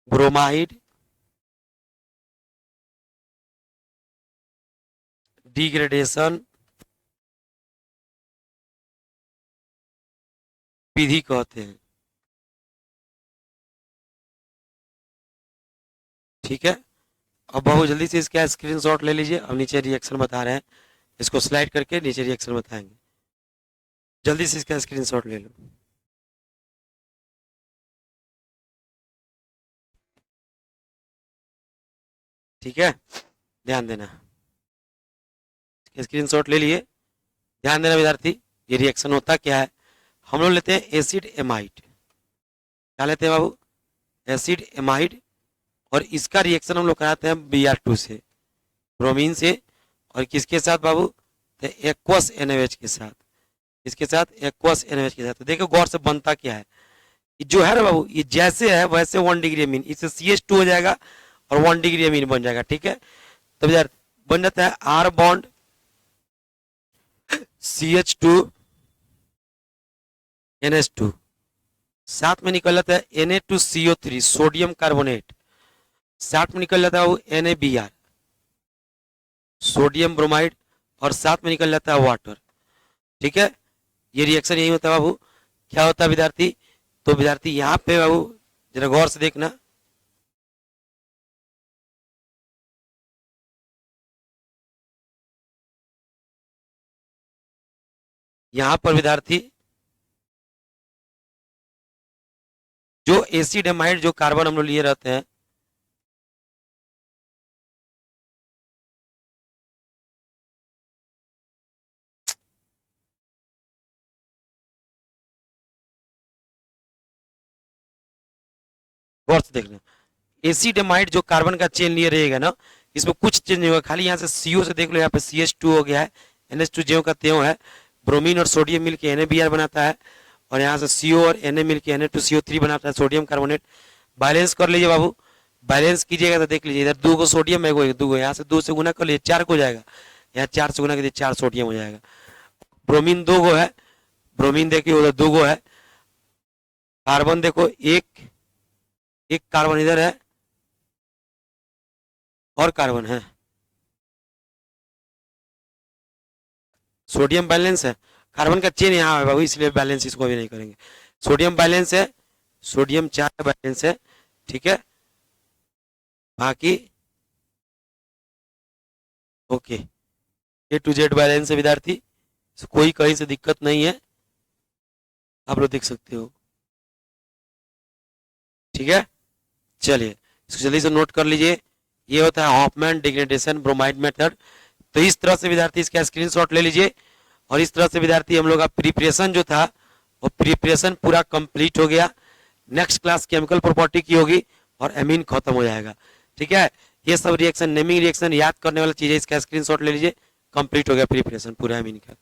ब्रोमाइड डिग्रेडेशन विधि कहते हैं। ठीक है, अब बहुत जल्दी से इसका स्क्रीनशॉट ले लीजिए। अब नीचे रिएक्शन बता रहे हैं, इसको स्लाइड करके नीचे रिएक्शन बताएंगे। जल्दी से इसका स्क्रीनशॉट ले लो। ठीक है, ध्यान देना, स्क्रीनशॉट ले लिए। ध्यान देना विद्यार्थी, ये रिएक्शन होता क्या है, हम लोग लेते हैं एसिड एमाइड। क्या लेते हैं बाबू? एसिड एमाइड, और इसका रिएक्शन हम लोग कराते हैं Br2 से, ब्रोमीन से, और किसके साथ बाबू? तो एक्वस NaOH के साथ। इसके साथ एक्वस NaOH के साथ। तो देखो गौर से बनता क्या है, जो है ना बाबू, ये जैसे है वैसे 1 डिग्री अमीन, इससे CH2 हो जाएगा और 1 डिग्री अमीन बन जाएगा। ठीक है, तो यार बन जाता है R बॉन्ड CH2 NH2, साथ में निकल जाता है Na2CO3 सोडियम कार्बोनेट, साथ में निकल जाता है वो NaBr सोडियम ब्रोमाइड, और साथ में निकल जाता है वाटर। ठीक है, ये रिएक्शन यही होता है बाबू। क्या होता है विद्यार्थी? तो विद्यार्थी यहाँ पे बाबू जरा गौर से देखना, यहाँ पर विद्यार्थी जो एसिड एमाइड जो कार्बन हम लोग लिए रहते हैं, गौर से देखना, एसिडमाइड जो कार्बन का चेन लिए रहेगा ना, इसमें कुछ चेंज नहीं होगा, खाली यहाँ से CO से देख लो, यहाँ पे CH2 हो गया है, NH2 ज्यों का त्यों है, ब्रोमीन और सोडियम मिलके NaBr बनाता है, और यहाँ से CO और Na मिलके Na2CO3 बनाता है, सोडियम कार्बोनेट। बैलेंस कर लीजिए बाबू, बैलेंस कीजिएगा तो देख लीजिए, इधर 2 को सोडियम है, 2 को, यहाँ से 2 से गुना कर लीजिए 4 को हो जाएगा, यहाँ 4 से गुना कीजिए 4 सोडियम हो जाएगा। ब्रोमीन 2 को है, ब्रोमीन देखिए उधर 2 को है, कार्बन देखो एक कार्बन इधर है और कार्बन है, सोडियम बैलेंस है, कार्बन का चेन यहाँ है बाबू, इसलिए बैलेंस इसको भी नहीं करेंगे। सोडियम बैलेंस है, सोडियम 4 बैलेंस है, ठीक है, बाकी okay, A to Z balance है विद्यार्थी, कोई कहीं से दिक्कत नहीं है, आप लोग देख सकते हो, ठीक है। चलिए इसको जल्दी से नोट कर लीजिए, ये होता है हॉफमैन डिग्रेडेशन ब्रोमाइड मेथड। तो इस तरह से विद्यार्थी इसका स्क्रीनशॉट ले लीजिए, और इस तरह से विद्यार्थी हम लोग का प्रिपरेशन जो था वो प्रिपरेशन पूरा कंप्लीट हो गया। नेक्स्ट क्लास केमिकल प्रॉपर्टी की होगी और एमीन खत्म हो जाएगा, ठीक है। ये सब रिएक्शन, नेमिंग रिएक्शन याद करने वाला चीज है, इसका स्क्रीनशॉट ले लीजिए, कंप्लीट हो गया प्रिपरेशन पूरा एमीन का।